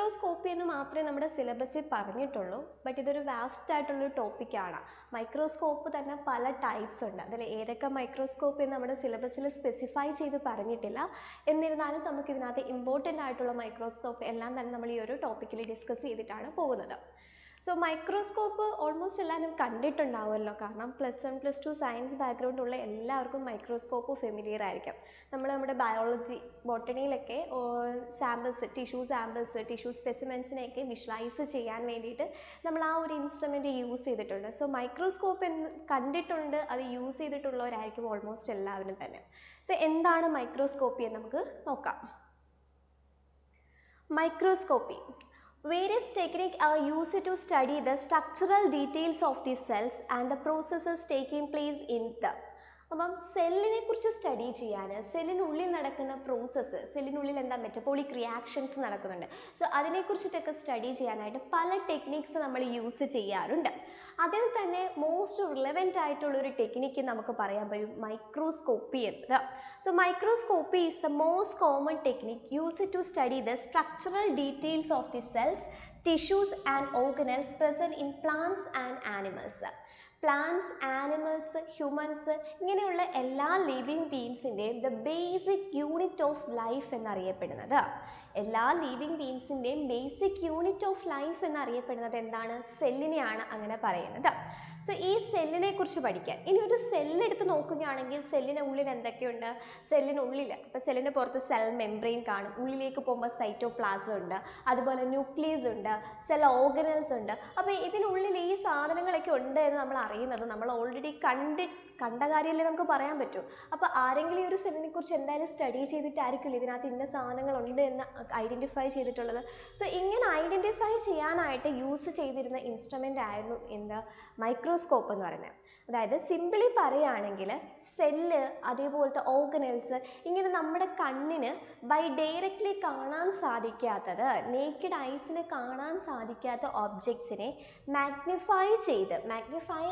Microscopy എന്ന് മാത്രമേ നമ്മുടെ സിലബസിൽ പറഞ്ഞിട്ടുള്ളൂ. ബട്ട് ഇതൊരു വാസ്റ്റ് ആയിട്ടുള്ളൊരു ടോപ്പിക്കാണ്. മൈക്രോസ്കോപ്പ് തന്നെ പല ടൈപ്സ് ഉണ്ട്. അതിൽ ഏതൊക്കെ മൈക്രോസ്കോപ്പ് എന്ന് നമ്മുടെ സിലബസിൽ സ്പെസിഫൈ ചെയ്ത് പറഞ്ഞിട്ടില്ല. എന്നിരുന്നാലും നമുക്ക് ഇതിനകത്ത് ഇമ്പോർട്ടൻ്റ് ആയിട്ടുള്ള മൈക്രോസ്കോപ്പ് എല്ലാം തന്നെ നമ്മൾ ഈ ഒരു ടോപ്പിക്കിൽ ഡിസ്കസ് ചെയ്തിട്ടാണ് പോകുന്നത്. സോ മൈക്രോസ്കോപ്പ് ഓൾമോസ്റ്റ് എല്ലാവരും കണ്ടിട്ടുണ്ടാവുമല്ലോ. കാരണം +1 +2 സയൻസ് ബാക്ക്ഗ്രൗണ്ട് ഉള്ള എല്ലാവർക്കും മൈക്രോസ്കോപ്പ് ഫെമിലിയർ ആയിരിക്കും. നമ്മുടെ ബയോളജി ബോട്ടണിയിലൊക്കെ സാമ്പിൾസ്, ടിഷ്യൂ സ്പെസിമെൻസിനെയൊക്കെ വിഷ്വലൈസ് ചെയ്യാൻ വേണ്ടിയിട്ട് നമ്മൾ ആ ഒരു ഇൻസ്ട്രുമെൻറ്റ് യൂസ് ചെയ്തിട്ടുണ്ട്. സോ മൈക്രോസ്കോപ്പ് കണ്ടിട്ടുണ്ട്, അത് യൂസ് ചെയ്തിട്ടുള്ളവരായിരിക്കും ഓൾമോസ്റ്റ് എല്ലാവരും തന്നെ. സോ എന്താണ് മൈക്രോസ്കോപ്പി എന്ന് നമുക്ക് നോക്കാം. Microscopy. Various techniques are used to study the structural details of the cells and the processes taking place in them. അപ്പം സെല്ലിനെ കുറിച്ച് സ്റ്റഡി ചെയ്യാൻ, സെല്ലിനുള്ളിൽ നടക്കുന്ന പ്രോസസ്സ്, സെല്ലിനുള്ളിൽ എന്താ മെറ്റബോളിക് റിയാക്ഷൻസ് നടക്കുന്നുണ്ട്. സോ അതിനെക്കുറിച്ചിട്ടൊക്കെ സ്റ്റഡി ചെയ്യാനായിട്ട് പല ടെക്നിക്സ് നമ്മൾ യൂസ് ചെയ്യാറുണ്ട്. അതിൽ തന്നെ മോസ്റ്റ് റിലവൻ്റ് ആയിട്ടുള്ളൊരു ടെക്നിക്ക് നമുക്ക് പറയാൻ പറ്റും മൈക്രോസ്കോപ്പി എന്നത്. So microscopy is the most common technique used to study the structural details of the cells, tissues and organelles present in plants and animals. Plants, animals, humans ഇങ്ങനെയുള്ള എല്ലാ living ബീങ്സിൻ്റെയും the basic unit of life എന്നറിയപ്പെടുന്നത്, എല്ലാ living ബീങ്സിൻ്റെയും basic unit of life എന്നറിയപ്പെടുന്നത് എന്താണ്? സെല്ലിനെയാണ് അങ്ങനെ പറയുന്നത്. സോ ഈ സെല്ലിനെ കുറിച്ച് പഠിക്കാൻ ഇനി ഒരു സെല്ലെടുത്ത് നോക്കുകയാണെങ്കിൽ സെല്ലിന് ഉള്ളിൽ എന്തൊക്കെയുണ്ട്? സെല്ലിനുള്ളിൽ ഇപ്പോൾ സെല്ലിൻ്റെ പുറത്ത് സെൽ മെംബ്രെയിൻ കാണും, ഉള്ളിലേക്ക് പോകുമ്പോൾ സൈറ്റോപ്ലാസം ഉണ്ട്, അതുപോലെ ന്യൂക്ലിയസ് ഉണ്ട്, സെൽ ഓർഗനൽസ് ഉണ്ട്. അപ്പോൾ ഇതിനുള്ളിൽ ഈ സാധനങ്ങളൊക്കെ ഉണ്ട് എന്ന് നമ്മൾ അറിയുന്നത് നമ്മൾ ഓൾറെഡി കണ്ട കാര്യമല്ലേ നമുക്ക് പറയാൻ പറ്റൂ. അപ്പോൾ ആരെങ്കിലും ഈ ഒരു സെല്ലിനെ കുറിച്ച് എന്തായാലും സ്റ്റഡി ചെയ്തിട്ടായിരിക്കില്ല ഇതിനകത്ത് ഇന്ന സാധനങ്ങളുണ്ട് എന്ന് ഐഡൻറ്റിഫൈ ചെയ്തിട്ടുള്ളത്. സോ ഇങ്ങനെ ഐഡൻറ്റിഫൈ ചെയ്യാനായിട്ട് യൂസ് ചെയ്തിരുന്ന ഇൻസ്ട്രുമെൻ്റ് ആയിരുന്നു എന്ത്? മൈക്രോസ്കോപ്പ് എന്ന് പറയുന്നത്. അതായത് സിംപിളി പറയുകയാണെങ്കിൽ സെല്ല്, അതേപോലത്തെ ഓർഗനൽസ്, ഇങ്ങനെ നമ്മുടെ കണ്ണിന് ഡയറക്റ്റ്ലി കാണാൻ സാധിക്കാത്തത്, നേക്കഡ് ഐസിന് കാണാൻ സാധിക്കാത്ത ഒബ്ജക്ട്സിനെ മാഗ്നിഫൈ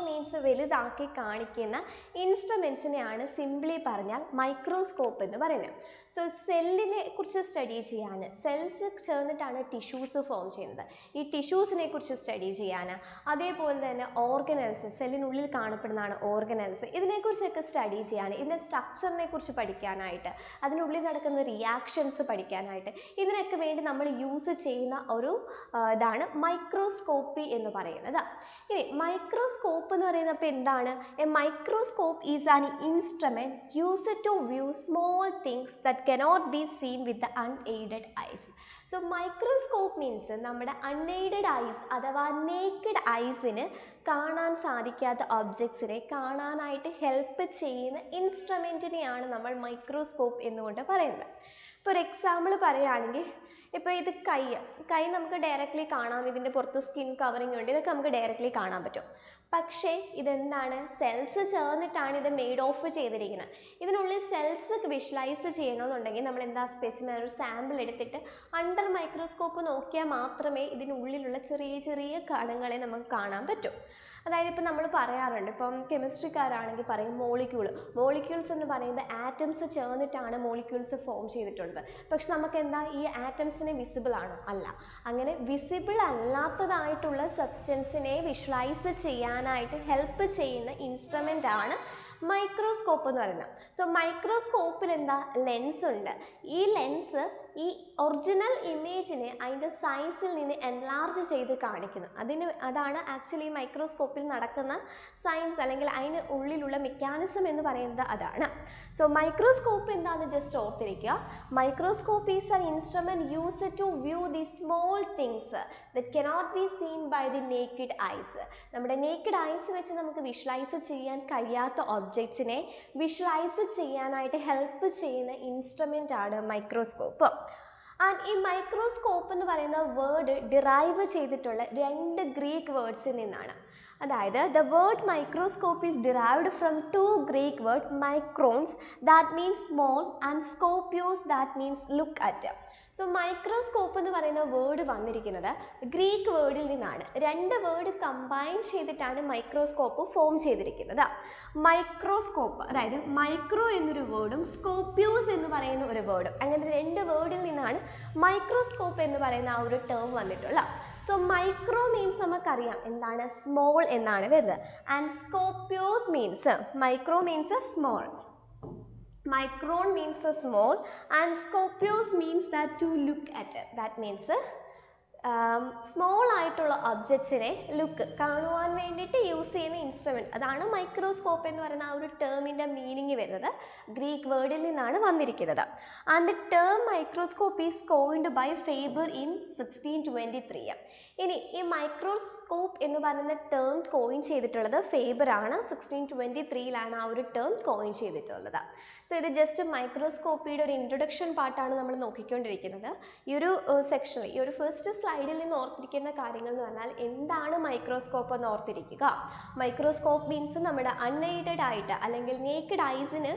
മീൻസ് വലുതാക്കി കാണിക്കുന്ന ഇൻസ്ട്രുമെൻസിനെയാണ് സിംപിളി പറഞ്ഞാൽ മൈക്രോസ്കോപ്പ് എന്ന് പറയുന്നത്. സോ സെല്ലിനെ കുറിച്ച് സ്റ്റഡി ചെയ്യാൻ, സെൽസ് ചേർന്നിട്ടാണ് ടിഷ്യൂസ് ഫോം ചെയ്യുന്നത്, ഈ ടിഷ്യൂസിനെ കുറിച്ച് സ്റ്റഡി ചെയ്യാൻ, അതേപോലെ തന്നെ ഓർഗനൽസ്, സെല്ലിനുള്ളിൽ കാണപ്പെടുന്നതാണ് ഓർഗനൽസ്, ഇതിനെക്കുറിച്ചൊക്കെ സ്റ്റഡി ചെയ്യാൻ, ഇതിൻ്റെ സ്ട്രക്ചറിനെ കുറിച്ച് പഠിക്കാനായിട്ട്, അതിനുള്ളിൽ നടക്കുന്ന റിയാക്ഷൻസ് പഠിക്കാനായിട്ട്, ഇതിനൊക്കെ വേണ്ടി നമ്മൾ യൂസ് ചെയ്യുന്ന ഒരു ഇതാണ് മൈക്രോസ്കോപ്പി എന്ന് പറയുന്നത്. ഇനി മൈക്രോസ്കോപ്പ് എന്ന് പറയുന്നപ്പോൾ എന്താണ്? A microscope is an instrument used to view small things that cannot be seen with the unaided eyes. So microscope means നമ്മുടെ അൺഎയ്ഡഡ് ഐസ് അഥവാ നേക്കഡ് ഐസിന് കാണാൻ സാധിക്കാത്ത ഒബ്ജക്ട്സിനെ കാണാനായിട്ട് ഹെൽപ്പ് ചെയ്യുന്ന ഇൻസ്ട്രുമെൻറ്റിനെയാണ് നമ്മൾ മൈക്രോസ്കോപ്പ് എന്നുകൊണ്ട് പറയുന്നത്. ഇപ്പോൾ ഒരു എക്സാമ്പിൾ പറയുകയാണെങ്കിൽ, ഇപ്പോൾ ഇത് കൈ നമുക്ക് ഡയറക്റ്റ്ലി കാണാം, ഇതിൻ്റെ പുറത്ത് സ്കിൻ കവറിങ് ഉണ്ട്, ഇതൊക്കെ നമുക്ക് ഡയറക്റ്റ്ലി കാണാൻ പറ്റും. പക്ഷേ ഇതെന്താണ്? സെൽസ് ചേർന്നിട്ടാണ് ഇത് മെയ്ഡ് ഓഫ് ചെയ്തിരിക്കുന്നത്. ഇതിനുള്ളിൽ സെൽസ് വിഷ്വലൈസ് ചെയ്യണമെന്നുണ്ടെങ്കിൽ നമ്മൾ എന്താ സ്പെസിമെൻ, ഒരു സാമ്പിൾ എടുത്തിട്ട് അണ്ടർ മൈക്രോസ്കോപ്പ് നോക്കിയാൽ മാത്രമേ ഇതിനുള്ളിലുള്ള ചെറിയ ചെറിയ കണങ്ങളെ നമുക്ക് കാണാൻ പറ്റൂ. അതായത് ഇപ്പോൾ നമ്മൾ പറയാറുണ്ട്, ഇപ്പം കെമിസ്ട്രിക്കാരാണെങ്കിൽ പറയും മോളിക്യൂൾസ് എന്ന് പറയുമ്പോൾ ആറ്റംസ് ചേർന്നിട്ടാണ് മോളിക്യൂൾസ് ഫോം ചെയ്തിട്ടുള്ളത്. പക്ഷെ നമുക്ക് എന്താ ഈ ആറ്റംസിനെ വിസിബിൾ ആണോ? അല്ല. അങ്ങനെ വിസിബിൾ അല്ലാത്തതായിട്ടുള്ള സബ്സ്റ്റൻസിനെ വിഷ്വലൈസ് ചെയ്യാനായിട്ട് ഹെൽപ്പ് ചെയ്യുന്ന ഇൻസ്ട്രുമെൻ്റ് ആണ് മൈക്രോസ്കോപ്പ് എന്ന് പറയുന്നത്. സോ മൈക്രോസ്കോപ്പിൽ എന്താ? ലെൻസ് ഉണ്ട്. ഈ ലെൻസ് ഈ ഒറിജിനൽ ഇമേജിനെ അതിൻ്റെ സൈസിൽ നിന്ന് എൻലാർജ് ചെയ്ത് കാണിക്കുന്നു. അതാണ് ആക്ച്വലി മൈക്രോസ്കോപ്പിൽ നടക്കുന്ന സയൻസ്, അല്ലെങ്കിൽ അതിന് ഉള്ളിലുള്ള മെക്കാനിസം എന്ന് പറയുന്നത് അതാണ്. സോ മൈക്രോസ്കോപ്പ് എന്താണെന്ന് ജസ്റ്റ് ഓർത്തിരിക്കുക. Microscope is an instrument used to view the small things that cannot be seen by the naked eyes. നമ്മുടെ നേക്കഡ് ഐസ് വെച്ച് നമുക്ക് വിഷ്വലൈസ് ചെയ്യാൻ കഴിയാത്ത ഒബ്ജക്ട്സിനെ വിഷ്വലൈസ് ചെയ്യാനായിട്ട് ഹെൽപ്പ് ചെയ്യുന്ന ഇൻസ്ട്രുമെൻ്റ് ആണ് മൈക്രോസ്കോപ്പ്. ആൻഡ് ഈ മൈക്രോസ്കോപ്പ് എന്ന് പറയുന്ന വേർഡ് ഡിറൈവ് ചെയ്തിട്ടുള്ള 2 ഗ്രീക്ക് വേർഡ്സിൽ നിന്നാണ്. അതായത് the word microscope is derived from two Greek word microns that means small and scopeos that means look at. So microscope എന്ന് പറയുന്ന വേർഡ് വന്നിരിക്കുന്നത് ഗ്രീക്ക് വേർഡിൽ നിന്നാണ്. രണ്ട് വേർഡ് കമ്പൈൻ ചെയ്തിട്ടാണ് മൈക്രോസ്കോപ്പ് ഫോം ചെയ്തിരിക്കുന്നത്. മൈക്രോസ്കോപ്പ് അതായത് മൈക്രോ എന്നൊരു വേർഡും സ്കോപ്യോസ് എന്ന് പറയുന്ന ഒരു വേർഡും, അങ്ങനെ രണ്ട് വേർഡിൽ നിന്നാണ് മൈക്രോസ്കോപ്പ് എന്ന് പറയുന്ന ആ ഒരു ടേം വന്നിട്ടുള്ളത്. സോ മൈക്രോ മീൻസ് നമുക്കറിയാം എന്താണ്, സ്മോൾ എന്നാണ് വരുന്നത്. And സ്കോപ്യോസ് means, micro means small, micron means a small, and scopios means that to look at it. That means small ആയിട്ടുള്ള ഒബ്ജക്ട്സിനെ ലുക്ക് കാണുവാൻ വേണ്ടിയിട്ട് യൂസ് ചെയ്യുന്ന ഇൻസ്ട്രുമെൻറ്റ്, അതാണ് മൈക്രോസ്കോപ്പ് എന്ന് പറയുന്ന ആ ഒരു ടേമിൻ്റെ മീനിങ് വരുന്നത് ഗ്രീക്ക് വേർഡിൽ നിന്നാണ് വന്നിരിക്കുന്നത്. And the term microscope is coined by Faber in 1623. ഇനി ഈ മൈക്രോസ്കോപ്പ് എന്ന് പറയുന്ന ടേം കോയിൻ ചെയ്തിട്ടുള്ളത് ഫേബർ ആണ്. 1623 ആ ഒരു ടേം കോയിൻ ചെയ്തിട്ടുള്ളത്. സോ ഇത് ജസ്റ്റ് മൈക്രോസ്കോപ്പിയുടെ ഒരു ഇൻട്രൊഡക്ഷൻ പാർട്ടാണ് നമ്മൾ നോക്കിക്കൊണ്ടിരിക്കുന്നത്. ഈ ഒരു സെക്ഷനിൽ, ഈ ഒരു ഫസ്റ്റ് സ്ലൈഡിൽ നിന്ന് ഓർത്തിരിക്കുന്ന കാര്യങ്ങൾ എന്ന് പറഞ്ഞാൽ എന്താണ് മൈക്രോസ്കോപ്പ് എന്ന് ഓർത്തിരിക്കുക. മൈക്രോസ്കോപ്പ് മീൻസ് നമ്മുടെ അൺഎയ്ഡഡ് ആയിട്ട് അല്ലെങ്കിൽ നേക്കഡ് ഐസിന്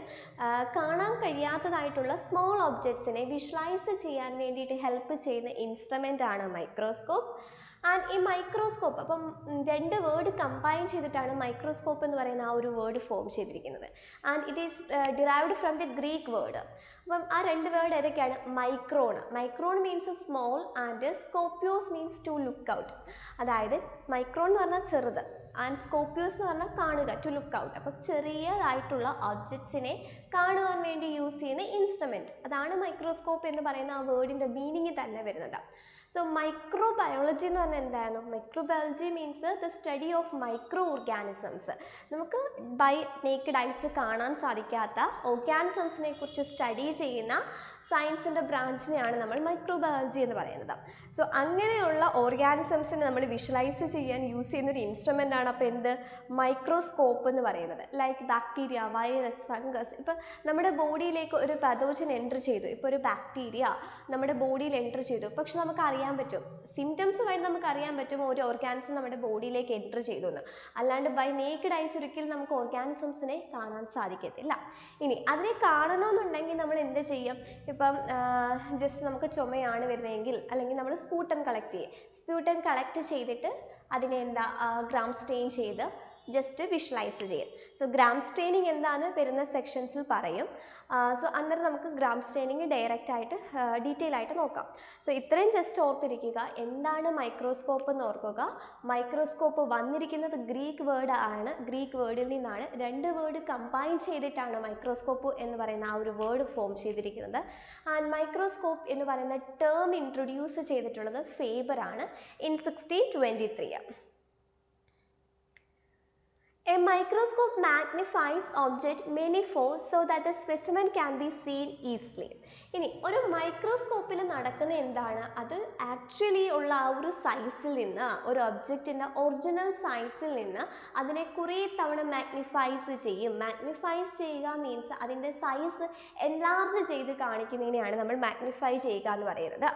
കാണാൻ കഴിയാത്തതായിട്ടുള്ള സ്മോൾ ഒബ്ജക്ട്സിനെ വിഷ്വലൈസ് ചെയ്യാൻ വേണ്ടിയിട്ട് ഹെൽപ്പ് ചെയ്യുന്ന ഇൻസ്ട്രുമെൻ്റ് ആണ് മൈക്രോസ്കോപ്പ്. ആൻഡ് ഈ മൈക്രോസ്കോപ്പ്, അപ്പം രണ്ട് വേർഡ് കമ്പൈൻ ചെയ്തിട്ടാണ് മൈക്രോസ്കോപ്പ് എന്ന് പറയുന്ന ആ ഒരു വേർഡ് ഫോം ചെയ്തിരിക്കുന്നത്. And it is derived from the Greek word. അപ്പം ആ രണ്ട് വേർഡ് ഏതൊക്കെയാണ്? Micron, micron means small and സ്കോപ്യോസ് means to look out. അതായത് മൈക്രോൺ എന്ന് പറഞ്ഞാൽ ചെറുത്, ആൻഡ് സ്കോപ്യോസ് എന്ന് പറഞ്ഞാൽ കാണുക, ടു ലുക്ക് ഔട്ട്. അപ്പം ചെറിയതായിട്ടുള്ള ഒബ്ജക്ട്സിനെ കാണുവാൻ വേണ്ടി യൂസ് ചെയ്യുന്ന ഇൻസ്ട്രുമെൻറ്റ്, അതാണ് മൈക്രോസ്കോപ്പ് എന്ന് പറയുന്ന ആ വേർഡിൻ്റെ മീനിങ് തന്നെ വരുന്നത്. സോ മൈക്രോബയോളജി എന്ന് പറഞ്ഞാൽ എന്തായിരുന്നു? Microbiology means the study of micro organisms. നമുക്ക് ബൈ നേക്കഡ് ഐസ് കാണാൻ സാധിക്കാത്ത ഓർഗാനിസംസിനെ കുറിച്ച് സ്റ്റഡി ചെയ്യുന്ന സയൻസിൻ്റെ ബ്രാഞ്ചിനെയാണ് നമ്മൾ മൈക്രോബയോളജി എന്ന് പറയുന്നത്. സോ അങ്ങനെയുള്ള ഓർഗാനിസംസിനെ നമ്മൾ വിഷ്വലൈസ് ചെയ്യാൻ യൂസ് ചെയ്യുന്ന ഒരു ഇൻസ്ട്രുമെൻ്റ് ആണ് അപ്പോൾ എന്ത്? മൈക്രോസ്കോപ്പ് എന്ന് പറയുന്നത്. Like bacteria, virus, fungus. ഇപ്പം നമ്മുടെ ബോഡിയിലേക്ക് ഒരു പതോജൻ എൻ്റർ ചെയ്തു, ഇപ്പോൾ ഒരു ബാക്ടീരിയ നമ്മുടെ ബോഡിയിൽ എൻ്റർ ചെയ്തു, പക്ഷെ നമുക്ക് അറിയാൻ പറ്റും, സിംറ്റംസ് വഴി നമുക്ക് അറിയാൻ പറ്റും ഒരു ഓർഗാനിസം നമ്മുടെ ബോഡിയിലേക്ക് എൻ്റർ ചെയ്തു എന്ന്. അല്ലാണ്ട് ബൈ നേക്കഡ് ഐസ് ഒരിക്കലും നമുക്ക് ഓർഗാനിസംസിനെ കാണാൻ സാധിക്കത്തില്ല. ഇനി അതിനെ കാണണമെന്നുണ്ടെങ്കിൽ നമ്മൾ എന്ത് ചെയ്യും? ഇപ്പം ജസ്റ്റ് നമുക്ക് ചുമയാണ് വരുന്നതെങ്കിൽ അല്ലെങ്കിൽ നമ്മൾ സ്പൂട്ടം കളക്ട് ചെയ്യും. സ്പൂട്ടം കളക്ട് ചെയ്തിട്ട് അതിനെ എന്താ ഗ്രാം സ്റ്റെയിൻ ചെയ്ത് ജസ്റ്റ് വിഷ്വലൈസ് ചെയ്യും. സോ ഗ്രാം സ്റ്റെയിനിങ് എന്താണ് വരുന്ന സെക്ഷൻസിൽ പറയും. സോ അന്നേരം നമുക്ക് ഗ്രാം സ്റ്റെയിനിങ് ഡയറക്റ്റ് ആയിട്ട് ഡീറ്റെയിൽ ആയിട്ട് നോക്കാം. സോ ഇത്രയും ജസ്റ്റ് ഓർത്തിരിക്കുക. എന്താണ് മൈക്രോസ്കോപ്പ് എന്ന് ഓർക്കുക. മൈക്രോസ്കോപ്പ് വന്നിരിക്കുന്നത് ഗ്രീക്ക് വേർഡ് ആണ്. ഗ്രീക്ക് വേർഡിൽ നിന്നാണ്. രണ്ട് വേർഡ് കമ്പൈൻ ചെയ്തിട്ടാണ് മൈക്രോസ്കോപ്പ് എന്ന് പറയുന്ന ആ ഒരു വേർഡ് ഫോം ചെയ്തിരിക്കുന്നത്. ആൻഡ് മൈക്രോസ്കോപ്പ് എന്ന് പറയുന്ന ടേം ഇൻട്രൊഡ്യൂസ് ചെയ്തിട്ടുള്ളത് ഫേബർ ആണ് in 1623. A microscope magnifies object manifold so that the specimen can be seen easily. ഇനി ഒരു മൈക്രോസ്കോപ്പിൽ നടക്കുന്ന എന്താണ്? അത് ആക്ച്വലി ഉള്ള ആ ഒരു സൈസിൽ നിന്ന്, ഒരു ഒബ്ജക്റ്റിൻ്റെ ഒറിജിനൽ സൈസിൽ നിന്ന് അതിനെ കുറേ തവണ മാഗ്നിഫൈസ് ചെയ്യും. മാഗ്നിഫൈസ് ചെയ്യുക മീൻസ് അതിൻ്റെ സൈസ് എൻലാർജ് ചെയ്ത് കാണിക്കുന്നതിനെയാണ് നമ്മൾ മാഗ്നിഫൈ ചെയ്യുക എന്ന് പറയുന്നത്.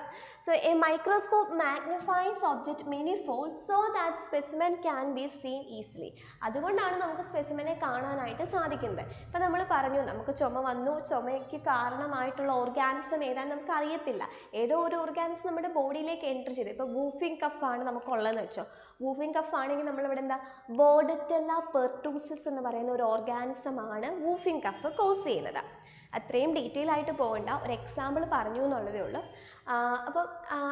So a microscope magnifies object manifold so that specimen can be seen easily. അതുകൊണ്ടാണ് നമുക്ക് സ്പെസിമെനെ കാണാനായിട്ട് സാധിക്കുന്നത്. ഇപ്പം നമ്മൾ പറഞ്ഞു നമുക്ക് ചുമ വന്നു, ചുമയ്ക്ക് കാരണമായിട്ടുള്ള ഓർഗാനിസം ഏതാണെന്ന് നമുക്ക് അറിയത്തില്ല. ഏതോ ഒരു ഓർഗാനിസം നമ്മുടെ ബോഡിയിലേക്ക് എൻ്റർ ചെയ്ത്, ഇപ്പോൾ വൂഫിംഗ് കഫാണ് നമുക്കുള്ളതെന്ന് വെച്ചോ. വൂഫിംഗ് കഫ് ആണെങ്കിൽ നമ്മളിവിടെ എന്താ ബോർഡറ്റെല്ല പെർട്ടൂസിസ് എന്ന് പറയുന്ന ഒരു ഓർഗാനിസം ആണ് വൂഫിംഗ് കഫ് കോസ് ചെയ്യുന്നത്. അത്രയും ഡീറ്റെയിൽ ആയിട്ട് പോകണ്ട, ഒരു എക്സാമ്പിൾ പറഞ്ഞു എന്നുള്ളതേ ഉള്ളൂ. അപ്പം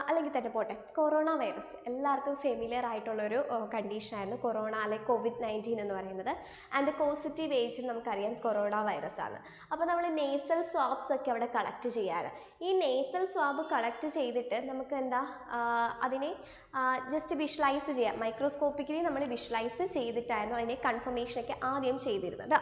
അല്ലെങ്കിൽ തന്നെ പോട്ടെ, കൊറോണ വൈറസ് എല്ലാവർക്കും ഫെമിലിയർ ആയിട്ടുള്ളൊരു കണ്ടീഷനായിരുന്നു കൊറോണ അല്ലെങ്കിൽ COVID-19 എന്ന് പറയുന്നത്. ആൻഡ് ദ പോസിറ്റീവ് ഏജ് നമുക്കറിയാം കൊറോണ വൈറസ് ആണ്. അപ്പോൾ നമ്മൾ നേസൽ സ്വാബ്സ് ഒക്കെ അവിടെ കളക്ട് ചെയ്യാറ്. ഈ നേസൽ സ്വാബ് കളക്ട് ചെയ്തിട്ട് നമുക്ക് എന്താ അതിനെ ജസ്റ്റ് വിഷ്വലൈസ് ചെയ്യാം. മൈക്രോസ്കോപ്പിക്കലി നമ്മൾ വിഷ്വലൈസ് ചെയ്തിട്ടായിരുന്നു അതിനെ കൺഫർമേഷനൊക്കെ ആദ്യം ചെയ്തിരുന്നത്.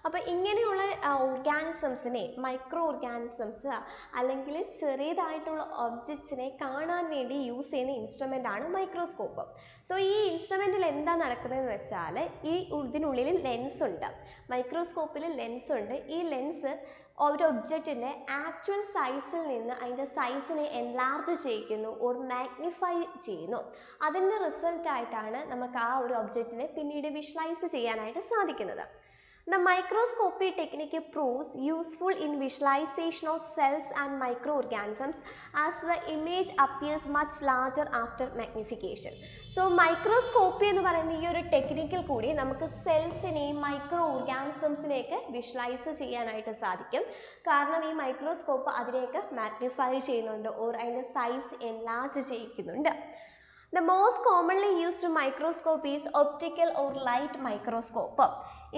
അപ്പോൾ ഇങ്ങനെയുള്ള ഓർഗാനിസംസിനെ, മൈക്രോ ഓർഗാനിസംസ് അല്ലെങ്കിൽ ചെറിയതായിട്ടുള്ള ഒബ്ജക്ട്സിനെ കാണാൻ വേണ്ടി യൂസ് ചെയ്യുന്ന ഇൻസ്ട്രുമെൻ്റ് ആണ് മൈക്രോസ്കോപ്പ്. സോ ഈ ഇൻസ്ട്രുമെൻറ്റിൽ എന്താ നടക്കുന്നതെന്ന് വെച്ചാൽ ഇതിനുള്ളിൽ ലെൻസ് ഉണ്ട്. മൈക്രോസ്കോപ്പിൽ ലെൻസ് ഉണ്ട്. ഈ ലെൻസ് ഒരു ഒബ്ജക്റ്റിൻ്റെ ആക്ച്വൽ സൈസിൽ നിന്ന് അതിൻ്റെ സൈസിനെ എൻലാർജ് ചെയ്യിക്കുന്നു ഓർ മാഗ്നിഫൈ ചെയ്യുന്നു. അതിൻ്റെ റിസൾട്ടായിട്ടാണ് നമുക്ക് ആ ഒരു ഒബ്ജക്റ്റിനെ പിന്നീട് വിഷ്വലൈസ് ചെയ്യാനായിട്ട് സാധിക്കുന്നത്. The microscopy technique proves useful in visualization of cells and microorganisms as the image appears much larger after magnification. So microscopy എന്ന് പറയുന്ന ഈ ഒരു ടെക്നിക്കിൽ കൂടി നമുക്ക് സെൽസിനെയും മൈക്രോ ഓർഗാനിസംസിനെയൊക്കെ വിഷ്വലൈസ് ചെയ്യാനായിട്ട് സാധിക്കും. കാരണം ഈ മൈക്രോസ്കോപ്പ് അതിനെയൊക്കെ മാഗ്നിഫൈ ചെയ്യുന്നുണ്ട് ഓർ അതിൻ്റെ സൈസ് എൻലാർജ് ചെയ്യിക്കുന്നുണ്ട്. The most commonly used microscope is optical or light microscope.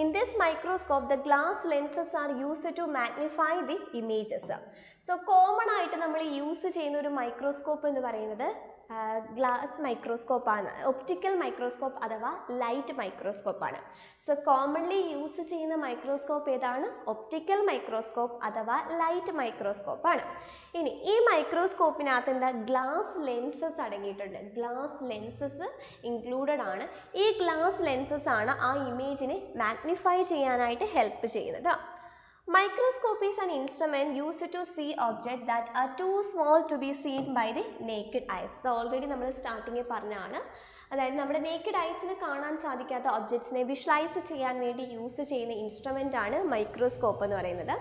In this microscope, the glass lenses are used to magnify the images. So, common ആയിട്ട് നമ്മൾ യൂസ് ചെയ്യുന്ന ഒരു മൈക്രോസ്കോപ്പ് എന്ന് പറയുന്നത് ഗ്ലാസ് മൈക്രോസ്കോപ്പ് ആണ്, optical microscope അഥവാ light microscope ആണ്. So commonly use ചെയ്യുന്ന മൈക്രോസ്കോപ്പ് ഏതാണ്? ഒപ്റ്റിക്കൽ മൈക്രോസ്കോപ്പ് അഥവാ ലൈറ്റ് മൈക്രോസ്കോപ്പ് ആണ്. ഇനി ഈ മൈക്രോസ്കോപ്പിനകത്ത് എന്താ ഗ്ലാസ് ലെൻസസ് അടങ്ങിയിട്ടുണ്ട്. ഗ്ലാസ് ലെൻസസ് ഇൻക്ലൂഡഡ് ആണ്. ഈ ഗ്ലാസ് ലെൻസസ് ആണ് ആ ഇമേജിനെ മാഗ്നിഫൈ ചെയ്യാനായിട്ട് ഹെൽപ്പ് ചെയ്യുന്നത്. Microscope is an instrument used to see objects that are too small to be seen by the naked eyes. ഇത് ഓൾറെഡി നമ്മൾ സ്റ്റാർട്ടിങ്ങിൽ പറഞ്ഞതാണ്. അതായത് നമ്മുടെ നേക്കഡ് ഐസിന് കാണാൻ സാധിക്കാത്ത ഒബ്ജക്ട്സിനെ വിഷ്വലൈസ് ചെയ്യാൻ വേണ്ടി യൂസ് ചെയ്യുന്ന ഇൻസ്ട്രുമെൻ്റ് ആണ് മൈക്രോസ്കോപ്പ് എന്ന് പറയുന്നത്.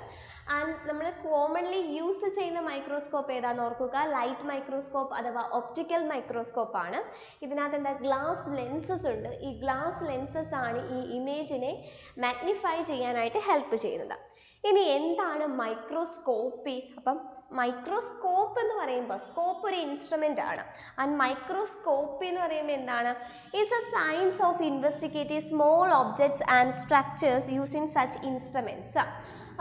ആൻഡ് നമ്മൾ കോമൺലി യൂസ് ചെയ്യുന്ന മൈക്രോസ്കോപ്പ് ഏതാണെന്ന് ഓർക്കുക, ലൈറ്റ് മൈക്രോസ്കോപ്പ് അഥവാ ഒപ്റ്റിക്കൽ മൈക്രോസ്കോപ്പ് ആണ്. ഇതിനകത്ത് എന്താ ഗ്ലാസ് ലെൻസസ് ഉണ്ട്. ഈ ഗ്ലാസ് ലെൻസസ് ആണ് ഈ ഇമേജിനെ മാഗ്നിഫൈ ചെയ്യാനായിട്ട് ഹെൽപ്പ് ചെയ്യുന്നത്. ഇനി എന്താണ് മൈക്രോസ്കോപ്പി? അപ്പം മൈക്രോസ്കോപ്പ് എന്ന് പറയുമ്പോൾ സ്കോപ്പ് ഒരു ഇൻസ്ട്രുമെൻ്റ് ആണ്. ആൻഡ് മൈക്രോസ്കോപ്പി എന്ന് പറയുമ്പോൾ എന്താണ്? Is A science of investigate small objects and structures using such instruments.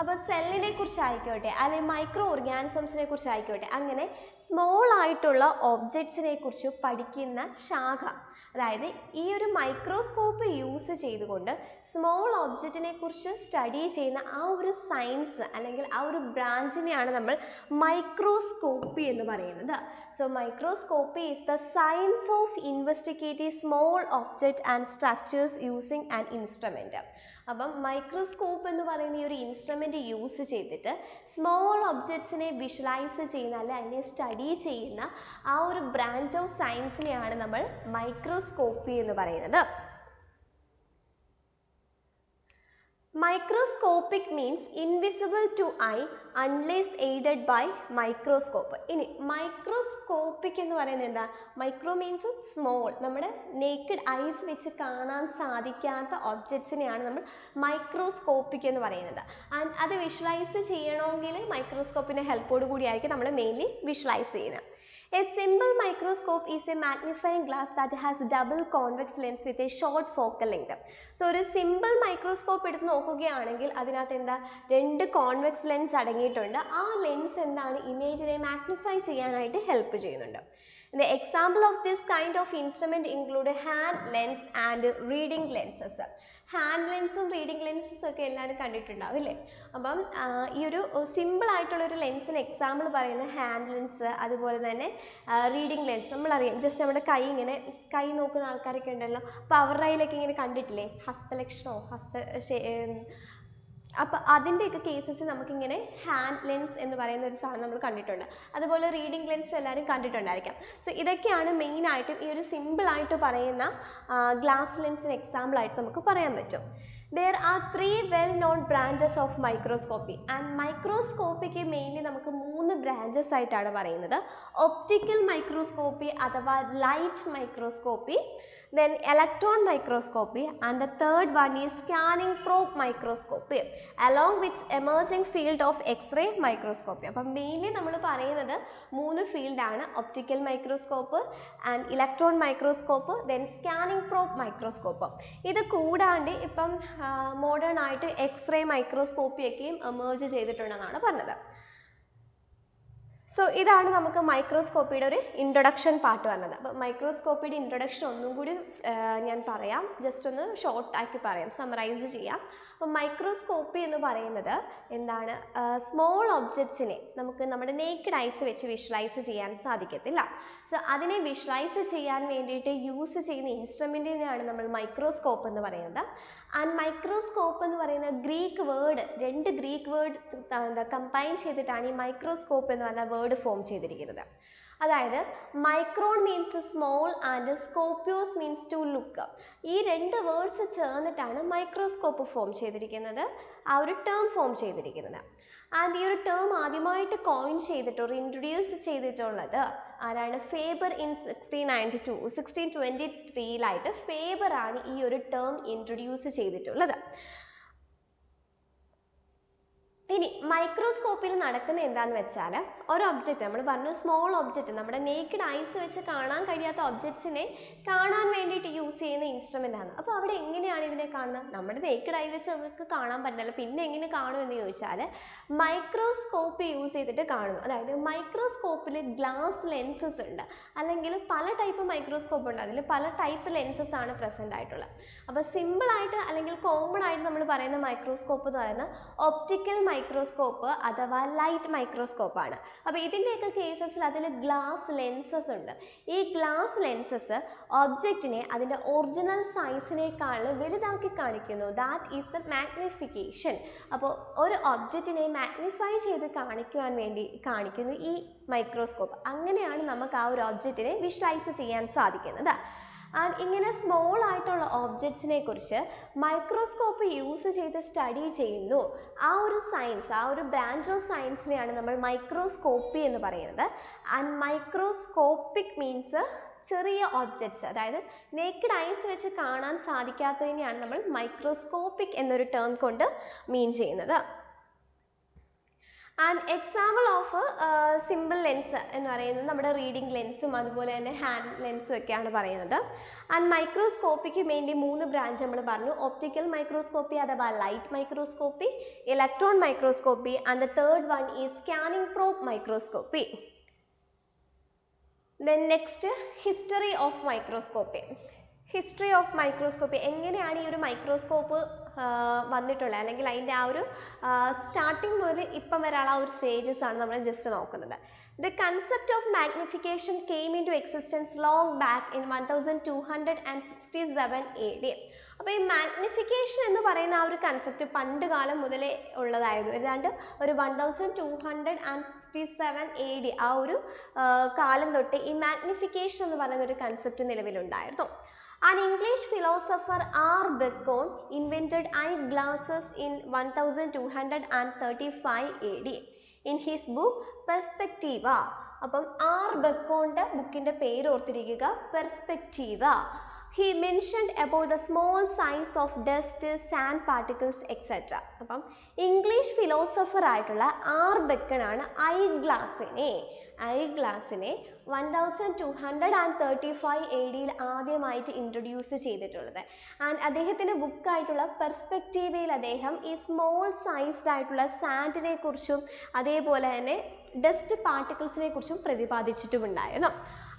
അപ്പോൾ സെല്ലിനെ കുറിച്ചായിക്കോട്ടെ അല്ലെങ്കിൽ മൈക്രോ ഓർഗാനിസംസിനെ കുറിച്ചായിക്കോട്ടെ, അങ്ങനെ സ്മോൾ ആയിട്ടുള്ള ഒബ്ജക്ട്സിനെ കുറിച്ച് പഠിക്കുന്ന ശാഖ. അതായത് ഈ ഒരു മൈക്രോസ്കോപ്പ് യൂസ് ചെയ്തുകൊണ്ട് സ്മോൾ ഒബ്ജക്റ്റിനെ കുറിച്ച് സ്റ്റഡി ചെയ്യുന്ന ആ ഒരു സയൻസ് അല്ലെങ്കിൽ ആ ഒരു ബ്രാഞ്ചിനെയാണ് നമ്മൾ മൈക്രോസ്കോപ്പി എന്ന് പറയുന്നത്. So microscopy is the science of investigating small object and structures using an instrument. അപ്പം മൈക്രോസ്കോപ്പ് എന്ന് പറയുന്ന ഈ ഒരു ഇൻസ്ട്രുമെൻറ്റ് യൂസ് ചെയ്തിട്ട് സ്മോൾ ഒബ്ജക്ട്സിനെ വിഷ്വലൈസ് ചെയ്യുന്ന അല്ലെങ്കിൽ അതിനെ സ്റ്റഡി ചെയ്യുന്ന ആ ഒരു ബ്രാഞ്ച് ഓഫ് സയൻസിനെയാണ് നമ്മൾ മൈക്രോസ്കോപ്പി എന്ന് പറയുന്നത്. Microscopic means invisible to eye unless aided by microscope. ഇനി മൈക്രോസ്കോപ്പിക് എന്ന് പറയുന്നത് എന്താ? മൈക്രോ മീൻസ് സ്മോൾ, നമ്മുടെ നേക്കഡ് ഐസ് വെച്ച് കാണാൻ സാധിക്കാത്ത ഒബ്ജക്ട്സിനെയാണ് നമ്മൾ മൈക്രോസ്കോപ്പിക് എന്ന് പറയുന്നത്. ആൻഡ് അത് വിഷ്വലൈസ് ചെയ്യണമെങ്കിൽ മൈക്രോസ്കോപ്പിൻ്റെ ഹെൽപ്പോട് കൂടിയായിരിക്കും നമ്മൾ മെയിൻലി വിഷ്വലൈസ് ചെയ്യുന്നത്. A simple microscope is a magnifying glass that has double convex lens with a short focal length. So ഒരു സിമ്പിൾ മൈക്രോസ്കോപ്പ് എടുത്ത് നോക്കുകയാണെങ്കിൽ അതിനകത്ത് എന്താ? 2 കോൺവെക്സ് ലെൻസ് അടങ്ങിയിട്ടുണ്ട്. ആ ലെൻസ് എന്താണ്? ഇമേജിനെ മാഗ്നിഫൈ ചെയ്യാനായിട്ട് ഹെൽപ്പ് ചെയ്യുന്നുണ്ട്. The example of this kind of instrument include hand lens and reading lenses. Hand ലെൻസും റീഡിംഗ് ലെൻസസും ഒക്കെ എല്ലാവരും കണ്ടിട്ടുണ്ടാവും അല്ലേ? അപ്പം ഈ ഒരു സിമ്പിൾ ആയിട്ടുള്ളൊരു ലെൻസിന് എക്സാമ്പിൾ പറയുന്നത് ഹാൻഡ് ലെൻസ്, അതുപോലെ തന്നെ റീഡിംഗ് ലെൻസ്. നമ്മളറിയാം, ജസ്റ്റ് നമ്മുടെ കൈ നോക്കുന്ന ആൾക്കാരൊക്കെ ഉണ്ടല്ലോ, അപ്പോൾ അവരുടെ കയ്യിലൊക്കെ ഇങ്ങനെ കണ്ടിട്ടില്ലേ ഹസ്തലക്ഷണമോ അപ്പോൾ അതിൻ്റെയൊക്കെ കേസസ് നമുക്കിങ്ങനെ ഹാൻഡ് ലെൻസ് എന്ന് പറയുന്ന ഒരു സാധനം നമ്മൾ കണ്ടിട്ടുണ്ട്. അതുപോലെ റീഡിംഗ് ലെൻസ് എല്ലാവരും കണ്ടിട്ടുണ്ടായിരിക്കാം. സോ ഇതൊക്കെയാണ് മെയിനായിട്ടും ഈ ഒരു സിമ്പിളായിട്ട് പറയുന്ന ഗ്ലാസ് ലെൻസിന് എക്സാമ്പിളായിട്ട് നമുക്ക് പറയാൻ പറ്റും. There are 3 well-known branches of microscopy and microscopyക്ക് മെയിൻലി നമുക്ക് 3 ബ്രാഞ്ചസ് ആയിട്ടാണ് പറയുന്നത്. ഒപ്റ്റിക്കൽ മൈക്രോസ്കോപ്പി അഥവാ light microscopy, then electron microscopy, and the third one is scanning probe microscopy along with emerging field of X-ray microscopy. അപ്പം mainly നമ്മൾ പറയുന്നത് 3 ഫീൽഡാണ്: optical microscope and electron microscope, then scanning probe microscope. ഇത് കൂടാണ്ട് ഇപ്പം modern ആയിട്ട് x-ray മൈക്രോസ്കോപ്പിയൊക്കെയും emerge ചെയ്തിട്ടുണ്ടെന്നാണ് പറഞ്ഞത്. So ഇതാണ് നമുക്ക് മൈക്രോസ്കോപ്പിയുടെ ഒരു ഇൻട്രൊഡക്ഷൻ പാർട്ട് പറഞ്ഞത്. അപ്പോൾ മൈക്രോസ്കോപ്പിയുടെ ഇൻട്രൊഡക്ഷൻ ഒന്നും കൂടി ഞാൻ പറയാം, ജസ്റ്റ് ഒന്ന് ഷോർട്ടാക്കി പറയാം, സമറൈസ് ചെയ്യാം. അപ്പോൾ മൈക്രോസ്കോപ്പി എന്ന് പറയുന്നത് എന്താണ്? സ്മോൾ ഒബ്ജക്ട്സിനെ നമുക്ക് നമ്മുടെ നേക്കഡ് ഐസ് വെച്ച് വിഷ്വലൈസ് ചെയ്യാൻ സാധിക്കത്തില്ല. സോ അതിനെ വിഷ്വലൈസ് ചെയ്യാൻ വേണ്ടിയിട്ട് യൂസ് ചെയ്യുന്ന ഇൻസ്ട്രുമെൻറ്റിനെയാണ് നമ്മൾ മൈക്രോസ്കോപ്പ് എന്ന് പറയുന്നത്. ആൻഡ് മൈക്രോസ്കോപ്പ് എന്ന് പറയുന്ന Greek word, 2 Greek word combine ചെയ്തിട്ടാണ് ഈ മൈക്രോസ്കോപ്പ് എന്ന് പറഞ്ഞ വേർഡ് ഫോം ചെയ്തിരിക്കുന്നത്. അതായത് micron means small and skopeos means to look. ഈ 2 വേർഡ്സ് ചേർന്നിട്ടാണ് മൈക്രോസ്കോപ്പ് ഫോം ചെയ്തിരിക്കുന്നത്, ആ ഒരു ടേം ഫോം ചെയ്തിരിക്കുന്നത്. ആൻഡ് ഈ ഒരു ടേം ആദ്യമായിട്ട് കോയിൻ ചെയ്തിട്ട് ഇൻട്രൊഡ്യൂസ് ചെയ്തിട്ടുള്ളത് ആരാണ്? ഫേബർ ഇൻ 1623 ഫേബർ ആണ് ഈ ഒരു ടേം ഇൻട്രൊഡ്യൂസ് ചെയ്തിട്ടുള്ളത്. ഇനി മൈക്രോസ്കോപ്പിൽ നടക്കുന്ന എന്താണെന്ന് വെച്ചാൽ, ഒരു ഒബ്ജക്റ്റ് നമ്മൾ പറഞ്ഞു സ്മോൾ ഒബ്ജക്റ്റ്, നമ്മുടെ നേക്കഡ് ഐസ് വെച്ച് കാണാൻ കഴിയാത്ത ഒബ്ജക്ട്സിനെ കാണാൻ വേണ്ടിയിട്ട് യൂസ് ചെയ്യുന്ന ഇൻസ്ട്രുമെൻ്റ് ആണ്. അപ്പോൾ അവിടെ എങ്ങനെയാണ് ഇതിനെ കാണുന്നത്? നമ്മുടെ നേക്കഡ് ഐ വെച്ച് നമുക്ക് കാണാൻ പറ്റില്ല, പിന്നെ എങ്ങനെ കാണും എന്ന് ചോദിച്ചാൽ മൈക്രോസ്കോപ്പ് യൂസ് ചെയ്തിട്ട് കാണും. അതായത് മൈക്രോസ്കോപ്പിൽ ഗ്ലാസ് ലെൻസസ് ഉണ്ട്, അല്ലെങ്കിൽ പല ടൈപ്പ് മൈക്രോസ്കോപ്പ് ഉണ്ട്, അതിൽ പല ടൈപ്പ് ലെൻസസ് ആണ് പ്രസൻ്റ് ആയിട്ടുള്ളത്. അപ്പോൾ സിമ്പിളായിട്ട് അല്ലെങ്കിൽ കോമൺ ആയിട്ട് നമ്മൾ പറയുന്ന മൈക്രോസ്കോപ്പ് എന്ന് പറയുന്നത് ഒപ്റ്റിക്കൽ മൈക്രോസ്കോപ്പ് അഥവാ ലൈറ്റ് മൈക്രോസ്കോപ്പ് ആണ്. അപ്പോൾ ഇതിൻ്റെയൊക്കെ കേസസിൽ അതിൽ ഗ്ലാസ് ലെൻസസ് ഉണ്ട്. ഈ ഗ്ലാസ് ലെൻസസ് ഒബ്ജക്റ്റിനെ അതിൻ്റെ ഒറിജിനൽ സൈസിനേക്കാൾ വലുതാക്കി കാണിക്കുന്നു. That is the magnification. അപ്പോൾ ഒരു ഒബ്ജക്റ്റിനെ മാഗ്നിഫൈ ചെയ്ത് കാണിക്കുവാൻ വേണ്ടി കാണിക്കുന്നു ഈ മൈക്രോസ്കോപ്പ്. അങ്ങനെയാണ് നമുക്ക് ആ ഒരു ഒബ്ജക്റ്റിനെ വിഷ്വലൈസ് ചെയ്യാൻ സാധിക്കുന്നത്. ആൻഡ് ഇങ്ങനെ സ്മോൾ ആയിട്ടുള്ള ഒബ്ജക്ട്സിനെ കുറിച്ച് മൈക്രോസ്കോപ്പ് യൂസ് ചെയ്ത് സ്റ്റഡി ചെയ്യുന്നു. ആ ഒരു സയൻസ്, ആ ഒരു ബ്രാഞ്ച് ഓഫ് സയൻസിനെയാണ് നമ്മൾ മൈക്രോസ്കോപ്പി എന്ന് പറയുന്നത്. ആൻഡ് മൈക്രോസ്കോപ്പിക് മീൻസ് ചെറിയ ഒബ്ജക്ട്സ്, അതായത് നേക്കഡ് ഐസ് വെച്ച് കാണാൻ സാധിക്കാത്തതിനെയാണ് നമ്മൾ മൈക്രോസ്കോപ്പിക് എന്നൊരു ടേം കൊണ്ട് മീൻ ചെയ്യുന്നത്. And example of simple lens എന്ന് പറയുന്നത് നമ്മുടെ റീഡിംഗ് ലെൻസും അതുപോലെ തന്നെ ഹാൻഡ് ലെൻസും ഒക്കെയാണ് പറയുന്നത്. ആൻഡ് മൈക്രോസ്കോപ്പിക്ക് വേണ്ടി 3 ബ്രാഞ്ച് നമ്മൾ പറഞ്ഞു. ഒപ്റ്റിക്കൽ മൈക്രോസ്കോപ്പി അഥവാ light microscopy, electron microscopy, and the third one is scanning probe microscopy. Then next history of microscopy. History of microscopy, എങ്ങനെയാണ് ഈ ഒരു മൈക്രോസ്കോപ്പ് വന്നിട്ടുള്ളത്, അല്ലെങ്കിൽ അതിൻ്റെ ആ ഒരു സ്റ്റാർട്ടിങ് മുതൽ ഇപ്പം വരെയുള്ള ആ ഒരു സ്റ്റേജസ് ആണ് നമ്മൾ ജസ്റ്റ് നോക്കുന്നത്. The concept of magnification came into existence long back in 1267 AD. അപ്പോൾ ഈ മാഗ്നിഫിക്കേഷൻ എന്ന് പറയുന്ന ആ ഒരു കൺസെപ്റ്റ് പണ്ട് കാലം മുതലേ ഉള്ളതായിരുന്നു. ഏതാണ്ട് ഒരു 1267 AD ആ ഒരു കാലം തൊട്ട് ഈ മാഗ്നിഫിക്കേഷൻ എന്ന് പറയുന്ന ഒരു കൺസെപ്റ്റ് നിലവിലുണ്ടായിരുന്നു. An English philosopher R. Bacon invented eyeglasses in 1235 AD. In his book Perspectiva. അപ്പം ആർ ബെക്കോണിൻ്റെ ബുക്കിൻ്റെ പേര് ഓർത്തിരിക്കുക, പെർസ്പെക്റ്റീവ. He mentioned about the small size of dust, sand particles, etc. അപ്പം ഇംഗ്ലീഷ് ഫിലോസഫർ ആയിട്ടുള്ള ആർ ബെക്കൺ ആണ് ഐ ഗ്ലാസിനെ 1235 AD ആദ്യമായിട്ട് introduce ചെയ്തിട്ടുള്ളത്. And അദ്ദേഹത്തിൻ്റെ ബുക്കായിട്ടുള്ള പെർസ്പെക്റ്റീവയിൽ അദ്ദേഹം ഈ സ്മോൾ സൈസ്ഡ് ആയിട്ടുള്ള സാൻഡിനെ കുറിച്ചും അതേപോലെ തന്നെ ഡസ്റ്റ് പാർട്ടിക്കിൾസിനെ കുറിച്ചും പ്രതിപാദിച്ചിട്ടുമുണ്ടായിരുന്നു.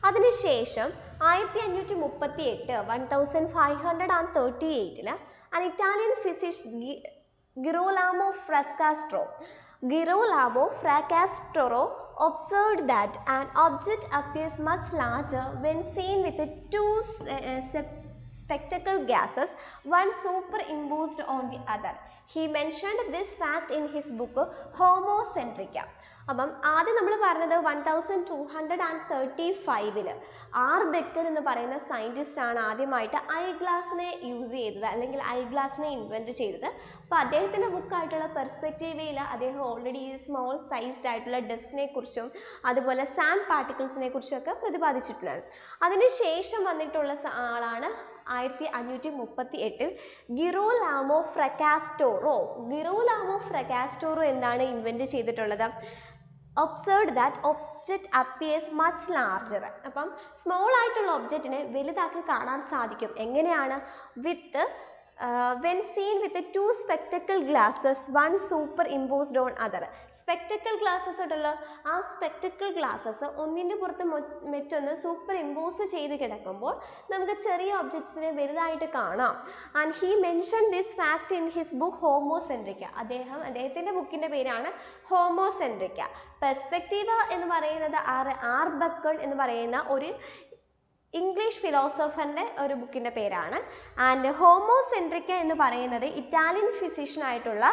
അതിനുശേഷം 1538 an Italian physicist Girolamo Fracastoro observed that an object appears much larger when seen with 2 spectacle gases, one superimposed on the other. He mentioned this fact in his book Homo Centrica. അപ്പം ആദ്യം നമ്മൾ പറഞ്ഞത് 1235 R beckon എന്ന് പറയുന്ന scientist ആണ് ആദ്യമായിട്ട് I ഗ്ലാസിനെ use ചെയ്തത്, അല്ലെങ്കിൽ ഐ ഗ്ലാസിനെ ഇൻവെൻറ്റ് ചെയ്തത്. അപ്പോൾ അദ്ദേഹത്തിൻ്റെ ബുക്കായിട്ടുള്ള പെർസ്പെക്റ്റീവയിൽ അദ്ദേഹം ഓൾറെഡി സ്മോൾ സൈസ്ഡ് ആയിട്ടുള്ള ഡസ്റ്റിനെ കുറിച്ചും അതുപോലെ സാൻഡ് പാർട്ടിക്കിൾസിനെ കുറിച്ചും ഒക്കെ പ്രതിപാദിച്ചിട്ടുണ്ടായിരുന്നു. അതിനുശേഷം വന്നിട്ടുള്ള ആളാണ് 1538 ഗിറോലാമോ ഫ്രക്കാസ്റ്റോറോ എന്താണ് ഇൻവെൻറ്റ് ചെയ്തിട്ടുള്ളത്? Observed that object appears much larger. അപ്പം സ്മോൾ ആയിട്ടുള്ള ഒബ്ജക്റ്റിനെ വലുതാക്കി കാണാൻ സാധിക്കും. എങ്ങനെയാണ്? വിത്ത് when seen with the two spectacle glasses, one superimposed on other. Spectacle glasses ഉണ്ടല്ലോ, ആ spectacle glasses ഒന്നിൻ്റെ പുറത്ത് മറ്റൊന്ന് സൂപ്പർ ഇമ്പോസ് ചെയ്ത് കിടക്കുമ്പോൾ നമുക്ക് ചെറിയ ഒബ്ജക്ട്സിനെ വലുതായിട്ട് കാണാം. And he mention this fact in his book Homocentrica. അദ്ദേഹത്തിൻ്റെ ബുക്കിൻ്റെ പേരാണ് ഹോമോസെൻട്രിക്ക. പെർസ്പെക്റ്റീവ എന്ന് പറയുന്നത് ആർ ബക്കൺ എന്ന് പറയുന്ന ഒരു ഇംഗ്ലീഷ് ഫിലോസഫറിൻ്റെ ഒരു ബുക്കിൻ്റെ പേരാണ്. ആൻഡ് ഹോമോസെൻട്രിക്ക എന്ന് പറയുന്നത് ഇറ്റാലിയൻ ഫിസിഷ്യനായിട്ടുള്ള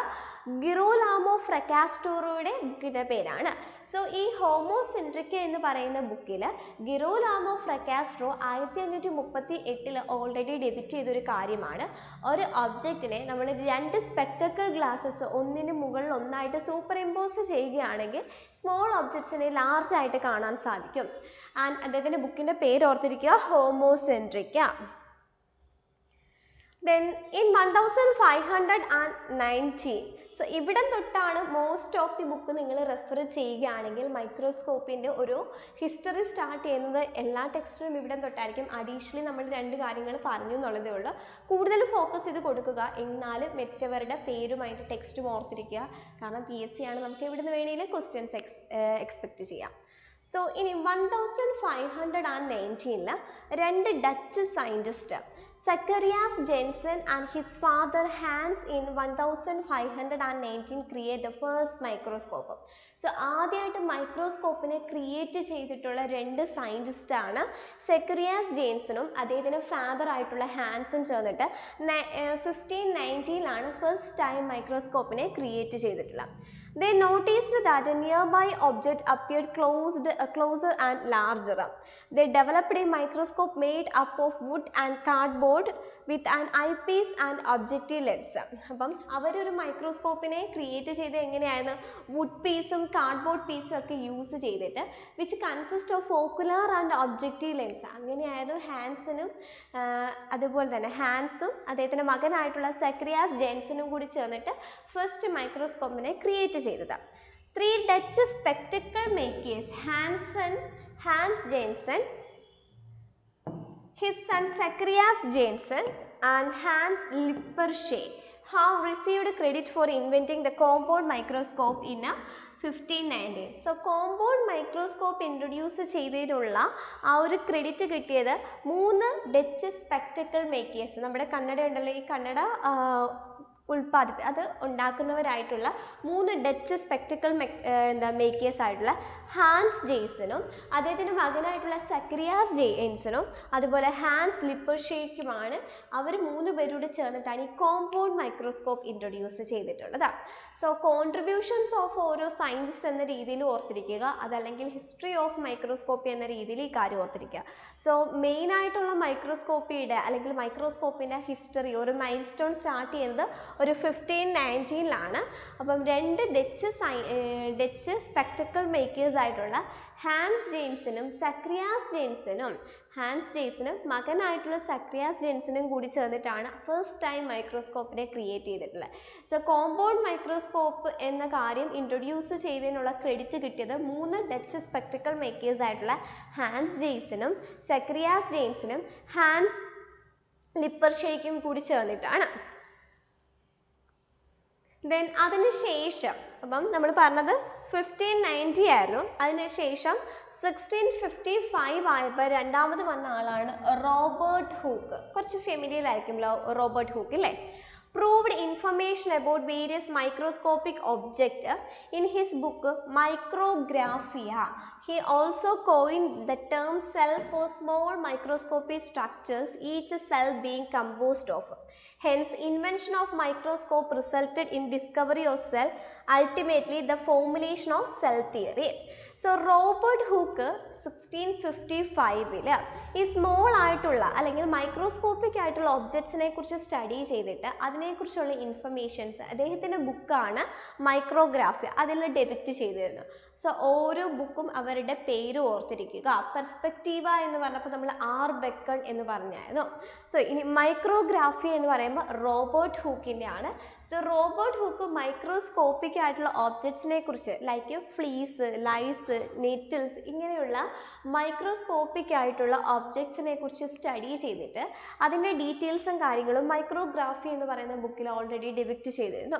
ഗിറോലാമോ ഫ്രക്കാസ്റ്റോറോയുടെ ബുക്കിൻ്റെ പേരാണ്. സോ ഈ ഹോമോസെൻട്രിക്ക എന്ന് പറയുന്ന ബുക്കിൽ ഗിറോലാമോ ഫ്രക്കാസ്ട്രോ 1538 ഓൾറെഡി ഡെബിറ്റ് ചെയ്തൊരു കാര്യമാണ്. ഒരു ഒബ്ജക്റ്റിനെ നമ്മൾ 2 സ്പെക്ടക്കിൾ ഗ്ലാസസ് ഒന്നിന് മുകളിൽ ഒന്നായിട്ട് സൂപ്പർ ഇമ്പോസ് ചെയ്യുകയാണെങ്കിൽ സ്മോൾ ഒബ്ജക്ട്സിനെ ലാർജ് ആയിട്ട് കാണാൻ സാധിക്കും. ആൻഡ് അദ്ദേഹത്തിൻ്റെ ബുക്കിൻ്റെ പേര് ഓർത്തിരിക്കുക, ഹോമോസെൻട്രിക്ക. Then in 1519, സോ ഇവിടെ തൊട്ടാണ് മോസ്റ്റ് ഓഫ് ദി ബുക്ക് നിങ്ങൾ റെഫർ ചെയ്യുകയാണെങ്കിൽ മൈക്രോസ്കോപ്പിൻ്റെ ഒരു ഹിസ്റ്ററി സ്റ്റാർട്ട് ചെയ്യുന്നത്. എല്ലാ ടെക്സ്റ്റിലും ഇവിടെ തൊട്ടായിരിക്കും. അഡീഷണലി നമ്മൾ 2 കാര്യങ്ങൾ പറഞ്ഞു എന്നുള്ളതേ ഉള്ളൂ. കൂടുതൽ ഫോക്കസ് ചെയ്ത് കൊടുക്കുക, എന്നാലും മറ്റവരുടെ പേരുമായിട്ട് ടെക്സ്റ്റും ഓർത്തിരിക്കുക. കാരണം PSC ആണ്, നമുക്ക് ഇവിടുന്ന് വേണമെങ്കിൽ ക്വസ്റ്റ്യൻസ് എക്സ്പെക്റ്റ് ചെയ്യാം. സോ ഇനി 1519 2 Dutch scientist Zacharias Janssen and his father Hans in 1519 create the first microscope. So ആദ്യമായിട്ട് മൈക്രോസ്കോപ്പിനെ ക്രിയേറ്റ് ചെയ്തിട്ടുള്ള 2 സയൻറ്റിസ്റ്റാണ് സെക്കറിയാസ് ജെയിൻസണും അദ്ദേഹത്തിൻ്റെ ഫാദർ ആയിട്ടുള്ള ഹാൻസും ചേർന്നിട്ട് 1590 ഫസ്റ്റ് ടൈം മൈക്രോസ്കോപ്പിനെ ക്രിയേറ്റ് ചെയ്തിട്ടുള്ളത്. They noticed that a nearby object appeared closer and larger. They developed a microscope made up of wood and cardboard with an eyepiece and objective lens. അപ്പം അവരൊരു മൈക്രോസ്കോപ്പിനെ create ചെയ്ത് എങ്ങനെയായിരുന്നു, would പീസും cardboard പീസും ഒക്കെ use ചെയ്തിട്ട്, which consist of ocular and objective lens. അങ്ങനെയായിരുന്നു അതുപോലെ തന്നെ ഹാൻസും അദ്ദേഹത്തിൻ്റെ മകനായിട്ടുള്ള സെക്രിയാസ് ജെൻസനും കൂടി ചേർന്നിട്ട് ഫസ്റ്റ് മൈക്രോസ്കോപ്പിനെ ക്രിയേറ്റ് ചെയ്തത്. 3 Dutch spectacle makers Hans Janssen, his son Zacharias Janssen and Hans Lippershey have received credit for inventing the compound microscope in 1519. So compound microscope introduce ചെയ്തതിനുള്ള ആ ഒരു ക്രെഡിറ്റ് കിട്ടിയത് 3 ഡച്ച് സ്പെക്ടക്കിൾ മേക്കേഴ്സ്. നമ്മുടെ കണ്ണട ഉണ്ടല്ലോ, ഈ കണ്ണട അത് ഉണ്ടാക്കുന്നവരായിട്ടുള്ള 3 ഡച്ച് സ്പെക്ടക്കിൾ മേക്കേഴ്സ് ആയിട്ടുള്ള ഹാൻസ് ജെയ്സനും അദ്ദേഹത്തിൻ്റെ മകനായിട്ടുള്ള സക്രിയാസ് ജെയിൻസനും അതുപോലെ ഹാൻസ് ലിപ്പർഷേക്കുമാണ്. അവർ 3 പേരോട് ചേർന്നിട്ടാണ് ഈ കോമ്പൗണ്ട് മൈക്രോസ്കോപ്പ് ഇൻട്രൊഡ്യൂസ് ചെയ്തിട്ടുള്ളത്. സോ കോൺട്രിബ്യൂഷൻസ് ഓഫ് ഓരോ സയൻറ്റിസ്റ്റ് എന്ന രീതിയിൽ ഓർത്തിരിക്കുക, അതല്ലെങ്കിൽ ഹിസ്റ്ററി ഓഫ് മൈക്രോസ്കോപ്പി എന്ന രീതിയിൽ ഈ കാര്യം ഓർത്തിരിക്കുക. സോ മെയിനായിട്ടുള്ള മൈക്രോസ്കോപ്പിയുടെ അല്ലെങ്കിൽ മൈക്രോസ്കോപ്പിൻ്റെ ഹിസ്റ്ററി ഒരു മൈൽ സ്റ്റോൺ സ്റ്റാർട്ട് ചെയ്യുന്നത് ഒരു 1519 അപ്പം 2 ഡച്ച് സ്പെക്ടക്കിൾ മേക്കേഴ്സ് ആയിട്ടുള്ള ഹാൻസ് ജെയിൻസനും സക്രിയാസ് ജെയിൻസനും മകനായിട്ടുള്ള സക്രിയാസ് ജെയിൻസനും കൂടി ചേർന്നിട്ടാണ് ഫസ്റ്റ് ടൈം മൈക്രോസ്കോപ്പിനെ ക്രിയേറ്റ് ചെയ്തിട്ടുള്ളത്. സോ കോമ്പൗണ്ട് മൈക്രോസ്കോപ്പ് എന്ന കാര്യം ഇൻട്രൊഡ്യൂസ് ചെയ്തതിനുള്ള ക്രെഡിറ്റ് കിട്ടിയത് 3 ഡച്ച് സ്പെക്ടക്കിൾ മേക്കേഴ്സ് ആയിട്ടുള്ള ഹാൻസ് ജെയ്സനും സക്രിയാസ് ജെയിൻസനും ഹാൻസ് ലിപ്പർഷേക്കും കൂടി ചേർന്നിട്ടാണ്. ദെൻ അതിനുശേഷം അപ്പം നമ്മൾ പറഞ്ഞത് 1590 ആയിരുന്നു. അതിനുശേഷം 1655 ആയപ്പോൾ രണ്ടാമത് വന്ന ആളാണ് റോബർട്ട് ഹൂക്ക്. കുറച്ച് ഫെമിലിയർ ആയിരിക്കുമല്ലോ റോബർട്ട് ഹൂക്ക് അല്ലേ. Proved information about various microscopic objects in his book Micrographia. He also coined the term cell for small microscopic structures, each cell being composed of. Hence, invention of microscope resulted in discovery of cell, ultimately the formulation of cell theory. So, Robert Hooke 1655 ഈ small ആയിട്ടുള്ള അല്ലെങ്കിൽ microscopic ആയിട്ടുള്ള ഒബ്ജക്ട്സിനെ കുറിച്ച് study ചെയ്തിട്ട് അതിനെക്കുറിച്ചുള്ള informations അദ്ദേഹത്തിൻ്റെ ബുക്കാണ് മൈക്രോഗ്രാഫി, അതിൽ ഡെപിക്റ്റ് ചെയ്തിരുന്നു. സോ ഓരോ ബുക്കും അവരുടെ പേര് ഓർത്തിരിക്കുക. പെർസ്പെക്റ്റീവ എന്ന് പറഞ്ഞപ്പോൾ നമ്മൾ ആർ ബെക്കൺ എന്ന് പറഞ്ഞായിരുന്നു. സോ ഇനി മൈക്രോഗ്രാഫി എന്ന് പറയുമ്പോൾ റോബർട്ട് ഹൂക്കിൻ്റെ ആണ്. സോ റോബർട്ട് ഹൂക്ക് മൈക്രോസ്കോപ്പിക് ആയിട്ടുള്ള ഒബ്ജക്ട്സിനെ കുറിച്ച് ലൈക്ക് ഫ്ലീസ്, ലൈസ്, നെറ്റിൽസ് ഇങ്ങനെയുള്ള മൈക്രോസ്കോപ്പിക് ആയിട്ടുള്ള ഒബ്ജക്ട്സിനെ കുറിച്ച് സ്റ്റഡി ചെയ്തിട്ട് അതിൻ്റെ ഡീറ്റെയിൽസും കാര്യങ്ങളും മൈക്രോഗ്രാഫി എന്ന് പറയുന്ന ബുക്കിൽ ഓൾറെഡി ഡിപിക്റ്റ് ചെയ്തിരുന്നു.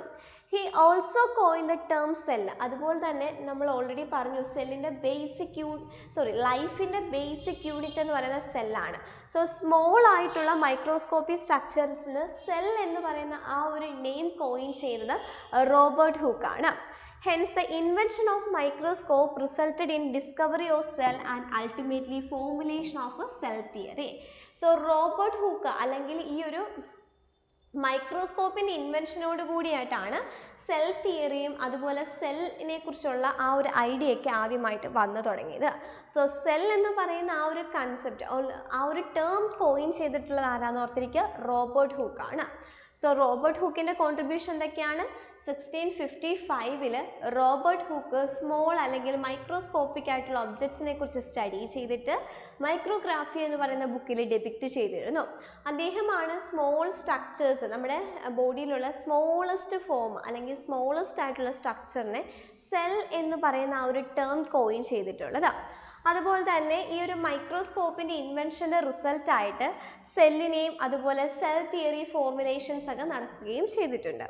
He also coin the term cell. അതുപോലെ തന്നെ നമ്മൾ ഓൾറെഡി പറഞ്ഞു സെല്ലിൻ്റെ ലൈഫിൻ്റെ ബേസിക് യൂണിറ്റ് എന്ന് പറയുന്ന സെല്ലാണ്. സോ സ്മോൾ ആയിട്ടുള്ള മൈക്രോസ്കോപ്പി സ്ട്രക്ചേഴ്സിന് സെൽ എന്ന് പറയുന്ന ആ ഒരു നെയിം കോയിൻ ചെയ്തത് Robert ഹൂക്കാണ്. Hence, the invention of microscope resulted in discovery of cell and ultimately formulation of a cell theory. So, Robert hook അല്ലെങ്കിൽ ഈ ഒരു മൈക്രോസ്കോപ്പിൻ്റെ ഇൻവെൻഷനോട് കൂടിയായിട്ടാണ് സെൽ തിയറിയും അതുപോലെ സെല്ലിനെ കുറിച്ചുള്ള ആ ഒരു ഐഡിയ ഒക്കെ ആദ്യമായിട്ട് വന്നു തുടങ്ങിയത്. സോ സെൽ എന്ന് പറയുന്ന ആ ഒരു കൺസെപ്റ്റ്, ആ ഒരു ടേം കോയിൻ ചെയ്തിട്ടുള്ളത് ആരാന്ന് ഓർത്തിരിക്കുക, റോബർട്ട് ഹൂക്കാണ്. സോ റോബർട്ട് ഹൂക്കിൻ്റെ കോൺട്രിബ്യൂഷൻ എന്തൊക്കെയാണ്? 1655 റോബർട്ട് ഹൂക്ക് സ്മോൾ അല്ലെങ്കിൽ മൈക്രോസ്കോപ്പിക് ആയിട്ടുള്ള ഒബ്ജക്ട്സിനെ കുറിച്ച് സ്റ്റഡി ചെയ്തിട്ട് മൈക്രോഗ്രാഫി എന്ന് പറയുന്ന ബുക്കിൽ ഡെപിക്റ്റ് ചെയ്തിരുന്നു. അദ്ദേഹമാണ് സ്മോൾ സ്ട്രക്ചേഴ്സ്, നമ്മുടെ ബോഡിയിലുള്ള സ്മോളസ്റ്റ് ഫോം അല്ലെങ്കിൽ സ്മോളസ്റ്റ് ആയിട്ടുള്ള സ്ട്രക്ചറിനെ സെൽ എന്ന് പറയുന്ന ആ ഒരു ടേം കോയിൻ ചെയ്തിട്ടുള്ളത്. അതുപോലെ തന്നെ ഈ ഒരു മൈക്രോസ്കോപ്പിൻ്റെ ഇൻവെൻഷൻ്റെ റിസൾട്ടായിട്ട് സെല്ലിനെയും അതുപോലെ സെൽ തിയറി ഫോർമുലേഷൻസ് ഒക്കെ നടക്കുകയും ചെയ്തിട്ടുണ്ട്.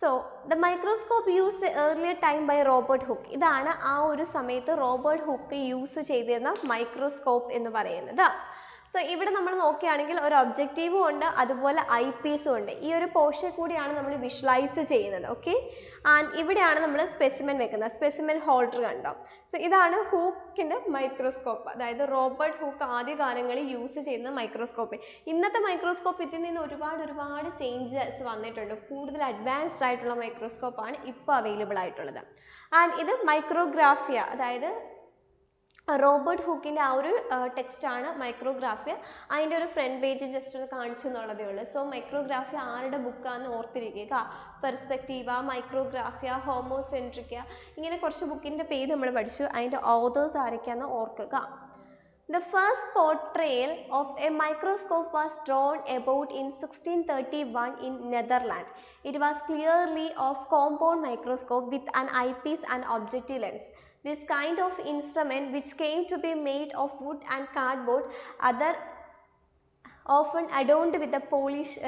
So the microscope used earlier time by Robert Hooke. ഇതാണ് ആ ഒരു സമയത്ത് റോബർട്ട് ഹൂക്ക് യൂസ് ചെയ്തിരുന്ന മൈക്രോസ്കോപ്പ് എന്ന് പറയുന്നത്. സോ ഇവിടെ നമ്മൾ നോക്കുകയാണെങ്കിൽ ഒരു ഒബ്ജക്റ്റീവും ഉണ്ട്, അതുപോലെ ഐ പീസും ഉണ്ട്. ഈ ഒരു പോർഷൻ കൂടിയാണ് നമ്മൾ വിഷ്വലൈസ് ചെയ്യുന്നത്. ഓക്കെ, ആൻഡ് ഇവിടെയാണ് നമ്മൾ സ്പെസിമെൻ വെക്കുന്നത്. സ്പെസിമെൻ ഹോൾഡർ കണ്ടോ? സോ ഇതാണ് ഹൂക്കിൻ്റെ മൈക്രോസ്കോപ്പ്, അതായത് റോബർട്ട് ഹൂക്ക് ആദ്യകാലങ്ങളിൽ യൂസ് ചെയ്യുന്ന മൈക്രോസ്കോപ്പ്. ഇന്നത്തെ മൈക്രോസ്കോപ്പ് ഇതിൽ നിന്ന് ഒരുപാട് ചേഞ്ചസ് വന്നിട്ടുണ്ട്. കൂടുതൽ അഡ്വാൻസ്ഡ് ആയിട്ടുള്ള മൈക്രോസ്കോപ്പാണ് ഇപ്പോൾ അവൈലബിൾ ആയിട്ടുള്ളത്. ആൻഡ് ഇത് മൈക്രോഗ്രാഫിയ, അതായത് റോബർട്ട് ഹൂക്കിൻ്റെ ആ ഒരു ടെക്സ്റ്റാണ് മൈക്രോഗ്രാഫിയ. അതിൻ്റെ ഒരു ഫ്രണ്ട് പേജ് ജസ്റ്റ് ഒന്ന് കാണിച്ചു എന്നുള്ളതേ ഉള്ളൂ. സോ മൈക്രോഗ്രാഫിയ ആരുടെ ബുക്കാണെന്ന് ഓർത്തിരിക്കുക. പെർസ്പെക്റ്റീവ, മൈക്രോഗ്രാഫിയ, ഹോമോസെൻട്രിക്ക, ഇങ്ങനെ കുറച്ച് ബുക്കിൻ്റെ പേര് നമ്മൾ പഠിച്ചു. അതിൻ്റെ ഓതേഴ്സ് ആരൊക്കെയാണെന്ന് ഓർക്കുക. The first portrayal of a microscope was drawn about in 1631 in Netherlands. It was clearly of compound microscope with an eyepiece and objective lens. This kind of instrument, which came to be made of wood and cardboard, often adorned with a polished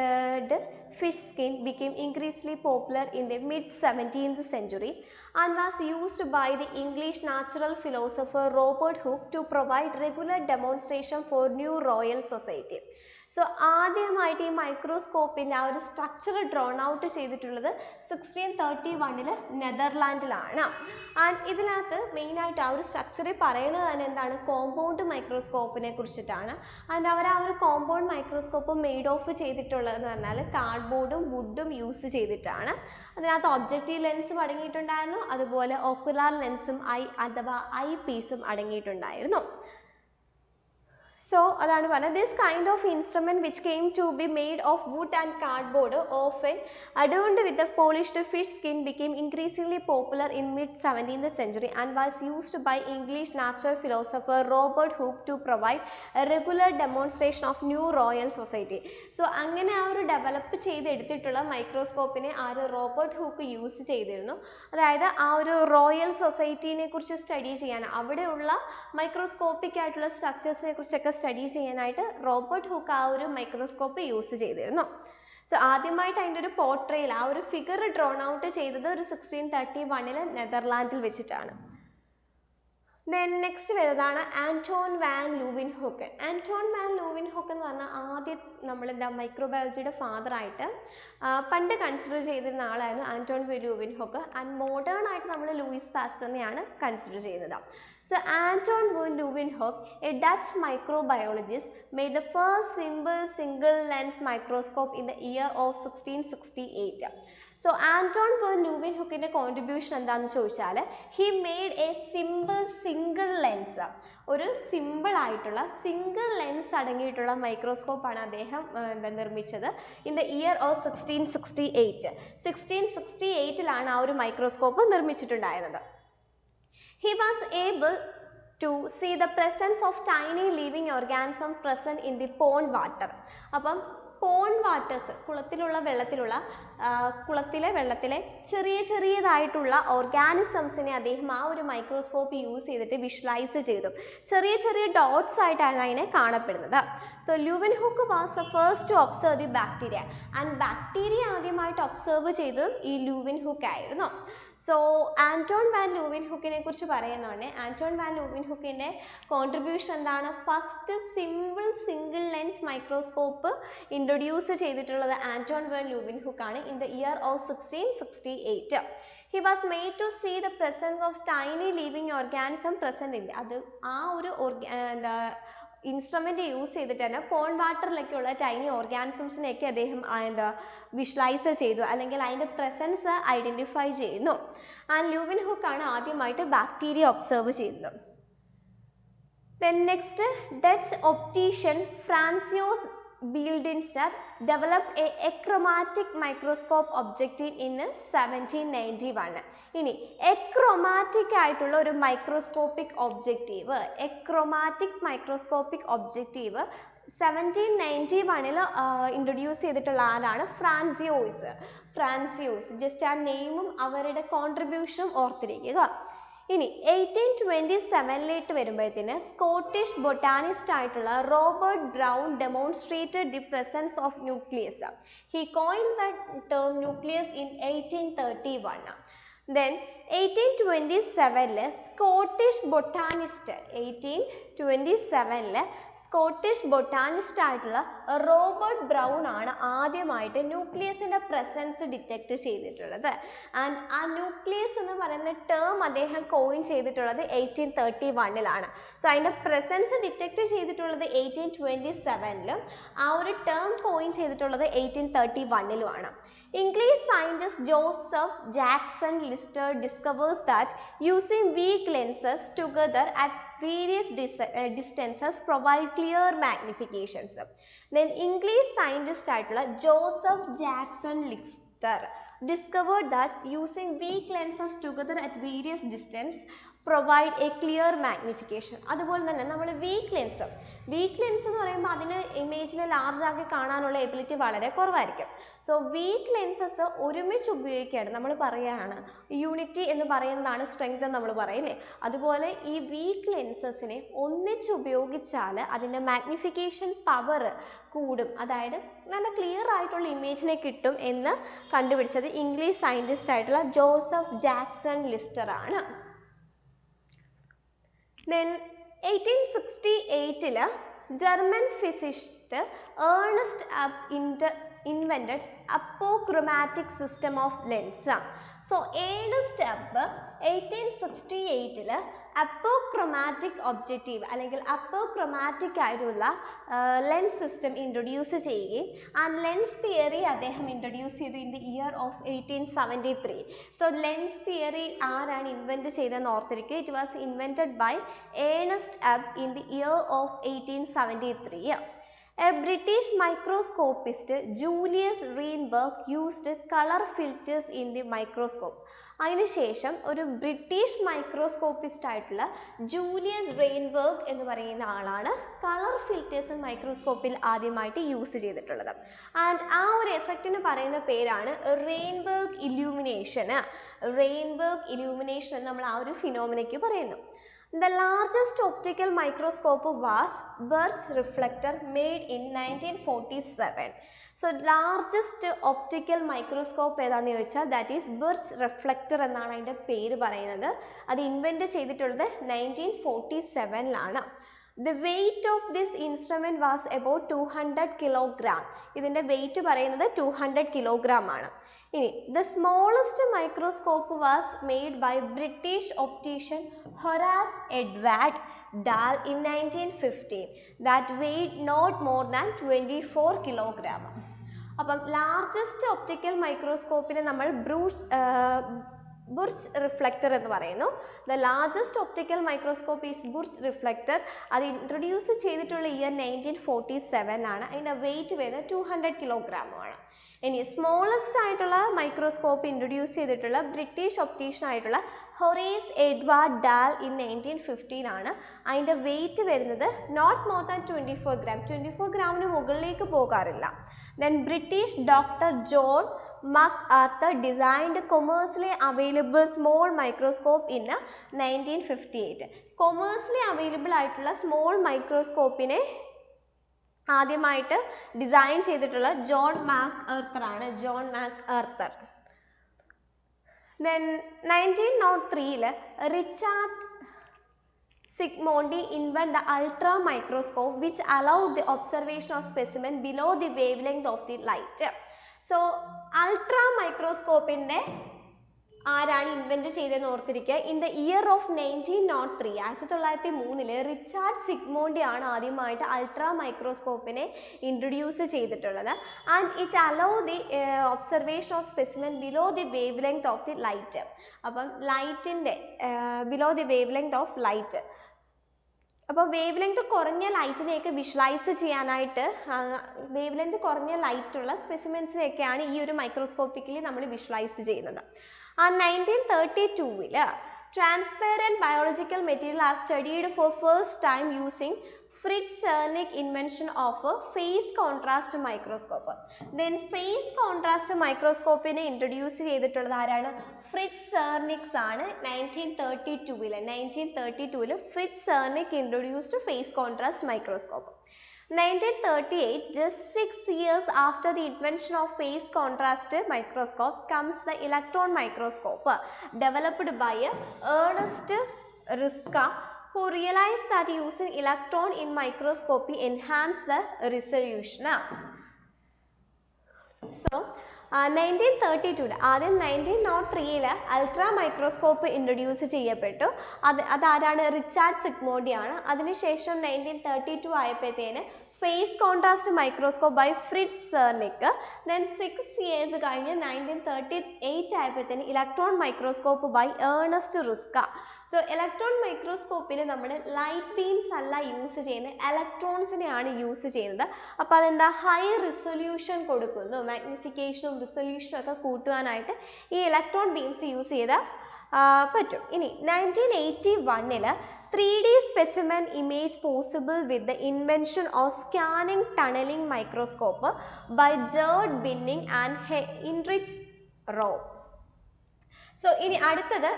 fish skin, became increasingly popular in the mid-17th century and was used by the English natural philosopher Robert Hooke to provide regular demonstration for New Royal Society. So ആദ്യമായിട്ട് ഈ മൈക്രോസ്കോപ്പിൻ്റെ ആ ഒരു structure drone out ചെയ്തിട്ടുള്ളത് 1631 നെതർലാൻഡിലാണ്. And ഇതിനകത്ത് മെയിനായിട്ട് ആ ഒരു സ്ട്രക്ചറിൽ പറയുന്നത് തന്നെ എന്താണ്, കോമ്പൗണ്ട് മൈക്രോസ്കോപ്പിനെ കുറിച്ചിട്ടാണ്. ആൻഡ് അവർ ആ ഒരു കോമ്പൗണ്ട് മൈക്രോസ്കോപ്പ് മെയ്ഡ് ഓഫ് ചെയ്തിട്ടുള്ളതെന്ന് പറഞ്ഞാൽ കാർഡ്ബോർഡും വുഡും യൂസ് ചെയ്തിട്ടാണ്. അതിനകത്ത് ഒബ്ജക്റ്റീവ് ലെൻസും അടങ്ങിയിട്ടുണ്ടായിരുന്നു, അതുപോലെ ഓക്കുലാർ ലെൻസും അഥവാ ഐ പീസും അടങ്ങിയിട്ടുണ്ടായിരുന്നു. So അതാണ് പറഞ്ഞത്, this kind of instrument which came to be made of wood and cardboard, often adorned with a polished fish skin, became increasingly popular in mid-17th century and was used by English natural philosopher Robert Hooke to provide a regular demonstration of New Royal Society. So അങ്ങനെ ആ ഒരു develop ചെയ്തെടുത്തിട്ടുള്ള മൈക്രോസ്കോപ്പിനെ Robert Hooke use ചെയ്തിരുന്നു. അതായത് ആ ഒരു royal സൊസൈറ്റീനെ കുറിച്ച് study ചെയ്യാൻ, അവിടെയുള്ള മൈക്രോസ്കോപ്പിക് ആയിട്ടുള്ള സ്ട്രക്ചേഴ്സിനെ കുറിച്ചൊക്കെ സ്റ്റഡി ചെയ്യാനായിട്ട് റോബർട്ട് ഹൂക്ക് ആ ഒരു മൈക്രോസ്കോപ്പ് യൂസ് ചെയ്തിരുന്നു. സോ ആദ്യമായിട്ട് അതിൻ്റെ ഒരു പോർട്രേയിൽ ആ ഒരു ഫിഗർ ഡ്രോൺ ഔട്ട് ചെയ്തത് ഒരു 1631 നെതർലാൻഡിൽ വെച്ചിട്ടാണ്. ദെൻ നെക്സ്റ്റ് വരുന്നതാണ് ആൻറ്റോൺ വാൻ ലൂവിൻഹോക്ക്. ആൻറ്റോൺ വാൻ ലൂവിൻഹോക്ക് എന്ന് പറഞ്ഞാൽ ആദ്യം നമ്മളെന്താ മൈക്രോബയോളജിയുടെ ഫാദറായിട്ട് പണ്ട് കൺസിഡർ ചെയ്തിരുന്ന ആളായിരുന്നു ആൻറ്റോൺ വാൻ ലൂവിൻഹോക്ക്. ആൻഡ് മോഡേൺ ആയിട്ട് നമ്മൾ ലൂയിസ് പാസ്റ്ററിനെയാണ് കൺസിഡർ ചെയ്യുന്നത്. So Anton van Leeuwenhoek, a Dutch microbiologist, made the first simple single lens microscope in the year of 1668. So Anton van Leeuwenhoek's contribution എന്താണെന്ന് ചോദിച്ചാൽ he made a simple single lens, ഒരു simple ആയിട്ടുള്ള single lens അടങ്ങിയിട്ടുള്ള മൈക്രോസ്കോപ്പാണ് അദ്ദേഹം നിർമ്മിച്ചത് in the year of 1668. 1668 ആ ഒരു microscope നിർമ്മിച്ചിട്ടുണ്ടായിരുന്നത്. He was able to see the presence of tiny living organisms present in the pond water. അപ്പം പോണ്ട് വാട്ടേഴ്സ്, കുളത്തിലെ വെള്ളത്തിലെ ചെറിയതായിട്ടുള്ള ഓർഗാനിസംസിനെ അദ്ദേഹം ആ ഒരു മൈക്രോസ്കോപ്പ് യൂസ് ചെയ്തിട്ട് വിഷ്വലൈസ് ചെയ്തു. ചെറിയ ഡോട്ട്സ് ആയിട്ടാണ് അതിനെ കാണപ്പെടുന്നത്. So Leeuwenhoek was the first to observe the bacteria, and bacteria ആദ്യമായിട്ട് ഒബ്സർവ് ചെയ്തതും ഈ ലൂവൻഹുക്ക് ആയിരുന്നു. സോ ആൻറ്റോൺ വാൻ ലൂവൻഹുക്കിനെ കുറിച്ച് പറയുന്നുണ്ട്. ആൻറ്റോൺ വാൻ ലൂവൻഹുക്കിൻ്റെ കോൺട്രിബ്യൂഷൻ എന്താണ്? First single lens microscope introduce ചെയ്തിട്ടുള്ളത് ആൻറ്റോൺ വാൻ ലൂവൻഹുക്ക് ആണ് in the year of 1668. He was made to see the presence of tiny living organism present in അത് ആ ഒരു ഇൻസ്ട്രുമെൻ്റ് യൂസ് ചെയ്തിട്ട് തന്നെ പോണ്ട് വാട്ടറിലൊക്കെയുള്ള ടൈനി ഓർഗാനിസംസിനെയൊക്കെ അദ്ദേഹം visualise ചെയ്തു, അല്ലെങ്കിൽ അതിൻ്റെ പ്രസൻസ് ഐഡൻറ്റിഫൈ ചെയ്യുന്നു. ആൻഡ് ലൂവൻഹുക്കാണ് ആദ്യമായിട്ട് ബാക്ടീരിയ ഒബ്സർവ് ചെയ്തത്. Then next, Dutch optician Francois Beeldinster developed a achromatic microscope objective in 1791. ഇനി എക്രോമാറ്റിക് ആയിട്ടുള്ള ഒരു മൈക്രോസ്കോപ്പിക് ഒബ്ജക്റ്റീവ് 1791 ഇൻട്രൊഡ്യൂസ് ചെയ്തിട്ടുള്ള ആരാണ്? ഫ്രാൻസിയോസ്. ജസ്റ്റ് ആ നെയിമും അവരുടെ കോൺട്രിബ്യൂഷനും ഓർത്തിരിക്കുക. ഇനി 1827 വരുമ്പോഴത്തേന് സ്കോട്ടിഷ് ബൊട്ടാനിസ്റ്റ് ആയിട്ടുള്ള Robert Brown demonstrated the presence of nucleus. He coined the term nucleus in 1831. Then 1827 Scottish botanist ആയിട്ടുള്ള റോബർട്ട് ബ്രൗൺ ആണ് ആദ്യമായിട്ട് ന്യൂക്ലിയസിൻ്റെ പ്രസൻസ് ഡിറ്റക്ട് ചെയ്തിട്ടുള്ളത്. ആൻഡ് ആ ന്യൂക്ലിയസ് എന്ന് പറയുന്ന ടേം അദ്ദേഹം കോയിൻ ചെയ്തിട്ടുള്ളത് 1831. സോ അതിൻ്റെ പ്രസൻസ് ഡിറ്റക്ട് ചെയ്തിട്ടുള്ളത് 1827, ആ ഒരു ടേം കോയിൻ ചെയ്തിട്ടുള്ളത് 1831. English scientist Joseph Jackson Lister discovers that using weak lenses together at various distances provide clear magnifications. Then English scientist ആയിട്ടുള്ള Joseph Jackson Lister discovered that using weak lenses together at various distance provide a clear magnification. അതുപോലെ തന്നെ നമ്മൾ week lens എന്ന് പറയുമ്പോൾ അതിന് ഇമേജിനെ large ആക്കി കാണാനുള്ള ability വളരെ കുറവായിരിക്കും. സോ വീക്ക് ലെൻസസ് ഒരുമിച്ച് ഉപയോഗിക്കുകയാണ്, നമ്മൾ പറയുകയാണ് യൂണിറ്റി എന്ന് പറയുന്നതാണ് സ്ട്രെങ്ത് എന്ന് നമ്മൾ പറയില്ലേ. അതുപോലെ ഈ വീക്ക് ലെൻസസിനെ ഒന്നിച്ച് ഉപയോഗിച്ചാൽ അതിൻ്റെ മാഗ്നിഫിക്കേഷൻ പവർ കൂടും, അതായത് നല്ല ക്ലിയർ ആയിട്ടുള്ള ഇമേജിനെ കിട്ടും എന്ന് കണ്ടുപിടിച്ചത് ഇംഗ്ലീഷ് സയൻറ്റിസ്റ്റ് ആയിട്ടുള്ള ജോസഫ് ജാക്സൺ ലിസ്റ്റർ ആണ്. Then 1868 German physicist Ernst invented apochromatic system of lens. So Ernst Abbe 1868 apochromatic objective അല്ലെങ്കിൽ അപ്പോക്രോമാറ്റിക് ആയിട്ടുള്ള ലെൻസ് സിസ്റ്റം ഇൻട്രൊഡ്യൂസ് ചെയ്യുകയും ആ ലെൻസ് തിയറി അദ്ദേഹം ഇൻട്രൊഡ്യൂസ് ചെയ്തു in the year of 1873. So lens theory ആരാണ് invent ചെയ്തതെന്ന് ഓർത്തിരിക്കുക. It was invented by Ernst Abbe in the year of 1873. A British microscopist Julius Reinberg used color filters in the microscope. അതിനുശേഷം ഒരു British microscopist ആയിട്ടുള്ള Julius റെയിൻബർഗ് എന്ന് പറയുന്ന ആളാണ് colour filters മൈക്രോസ്കോപ്പിൽ ആദ്യമായിട്ട് യൂസ് ചെയ്തിട്ടുള്ളത്. ആൻഡ് ആ ഒരു എഫക്റ്റിന് പറയുന്ന പേരാണ് റെയിൻബർഗ് ഇല്യൂമിനേഷൻ. എന്ന് നമ്മൾ ആ ഒരു ഫിനോമിനയ്ക്ക് പറയുന്നു. The largest optical microscope was Burt's reflector made in 1947. So largest optical microscope ഏതാണെന്ന് ചോദിച്ചാൽ ദാറ്റ് ഈസ് ബെർട്സ് റിഫ്ലക്ടർ എന്നാണ് അതിൻ്റെ പേര് പറയുന്നത്. അത് ഇൻവെൻറ്റ് ചെയ്തിട്ടുള്ളത് 1947. The weight of this instrument was about 200 kilogram. ഇതിൻ്റെ വെയിറ്റ് പറയുന്നത് 200 kilogram ആണ്. ഇനി the smallest microscope was made by British optician Horace Edward Dahl in 1915. That weighed not more than 24 kilogram. അപ്പം ലാർജസ്റ്റ് ഒപ്റ്റിക്കൽ മൈക്രോസ്കോപ്പിനെ നമ്മൾ Burch reflector എന്ന് പറയുന്നു. The largest optical microscope is Burch reflector. അത് introduce ചെയ്തിട്ടുള്ള year 1947 ആണ്. അതിൻ്റെ wait വരുന്നത് 200 kilogram ആണ്. ഇനി സ്മോളസ്റ്റ് ആയിട്ടുള്ള മൈക്രോസ്കോപ്പ് ഇൻട്രൊഡ്യൂസ് ചെയ്തിട്ടുള്ള ബ്രിട്ടീഷ് ഒപ്റ്റീഷ്യൻ ആയിട്ടുള്ള ഹൊറേസ് എഡ്വാർഡ് ഡാൽ ഇൻ 1915 ആണ്. അതിൻ്റെ വെയിറ്റ് വരുന്നത് നോട്ട് മോർ ദാൻ 24 gram. 24 ഗ്രാമിന് മുകളിലേക്ക് പോകാറില്ല. Then British doctor John MacArthur designed commercially available small microscope in 1958. Commercially available ആയിട്ടുള്ള സ്മോൾ മൈക്രോസ്കോപ്പിനെ ആദ്യമായിട്ട് ഡിസൈൻ ചെയ്തിട്ടുള്ള ജോൺ മാക്ആർത്തർ ആണ്. John MacArthur. Then 1903 Richard Zsigmondy invent the ultra microscope which allowed the observation of specimen below the wavelength of the light. So ultra microscope-ന്റെ ആരാണ് invent ചെയ്തതെന്ന് ഓർത്തിരിക്കുക. In the year of 1903 1903 Richard Zsigmondy ആണ് ആദ്യമായിട്ട് ultra മൈക്രോസ്കോപ്പിനെ introduce ചെയ്തിട്ടുള്ളത്. And it allow the observation of specimen below the wavelength of the light. അപ്പം ലൈറ്റിൻ്റെ below the wavelength of light. അപ്പോൾ വേവ് ലെങ്ത് കുറഞ്ഞ ലൈറ്റിനെയൊക്കെ വിഷ്വലൈസ് ചെയ്യാനായിട്ട് വേവ് ലെങ്ത് കുറഞ്ഞ ലൈറ്റുള്ള സ്പെസിമെൻസിനെയൊക്കെയാണ് ഈ ഒരു മൈക്രോസ്കോപ്പിക്കലി നമ്മൾ വിഷ്വലൈസ് ചെയ്യുന്നത്. 1932 transparent biological material are studied for first time using Fritz Zernike invention of a phase contrast microscope. Then phase contrast microscope ne introduce ചെയ്തിട്ടുള്ളത് ആരാണ്? ഫ്രിറ്റ്സ് സെർനിക്സ് ആണ്. 1932 Fritz സെർനിക് introduced phase contrast microscope. 1938, just 6 years after the invention of phase contrast microscope, comes the electron microscope developed by Ernest Ruska, who realized that using electron in microscopy enhanced the resolution. So 1932 ആദ്യം 1903 ultra microscope introduce ചെയ്യപ്പെട്ടു. അതാരാണ്? Richard Zsigmondy ആണ്. അതിനുശേഷം 1932 ആയപ്പോഴത്തേന് phase contrast microscope by Fritz Zernike. Then 6 years കഴിഞ്ഞ് 1938 ആയപ്പോഴത്തേന് electron microscope by Ernst Ruska. So electron മൈക്രോസ്കോപ്പിൽ നമ്മൾ ലൈറ്റ് ബീംസ് അല്ല യൂസ് ചെയ്യുന്നത്, ഇലക്ട്രോൺസിനെയാണ് യൂസ് ചെയ്യുന്നത്. അപ്പോൾ അതെന്താ, ഹൈ റിസൊല്യൂഷൻ കൊടുക്കുന്നു. മാഗ്നിഫിക്കേഷനും റിസൊല്യൂഷനും ഒക്കെ കൂട്ടുവാനായിട്ട് ഈ ഇലക്ട്രോൺ ബീംസ് യൂസ് ചെയ്താൽ പറ്റും. ഇനി 1981 3D specimen image possible with the invention of scanning tunneling microscope by Gerd Binning and Heinrich Rau. So ഇനി അടുത്തത്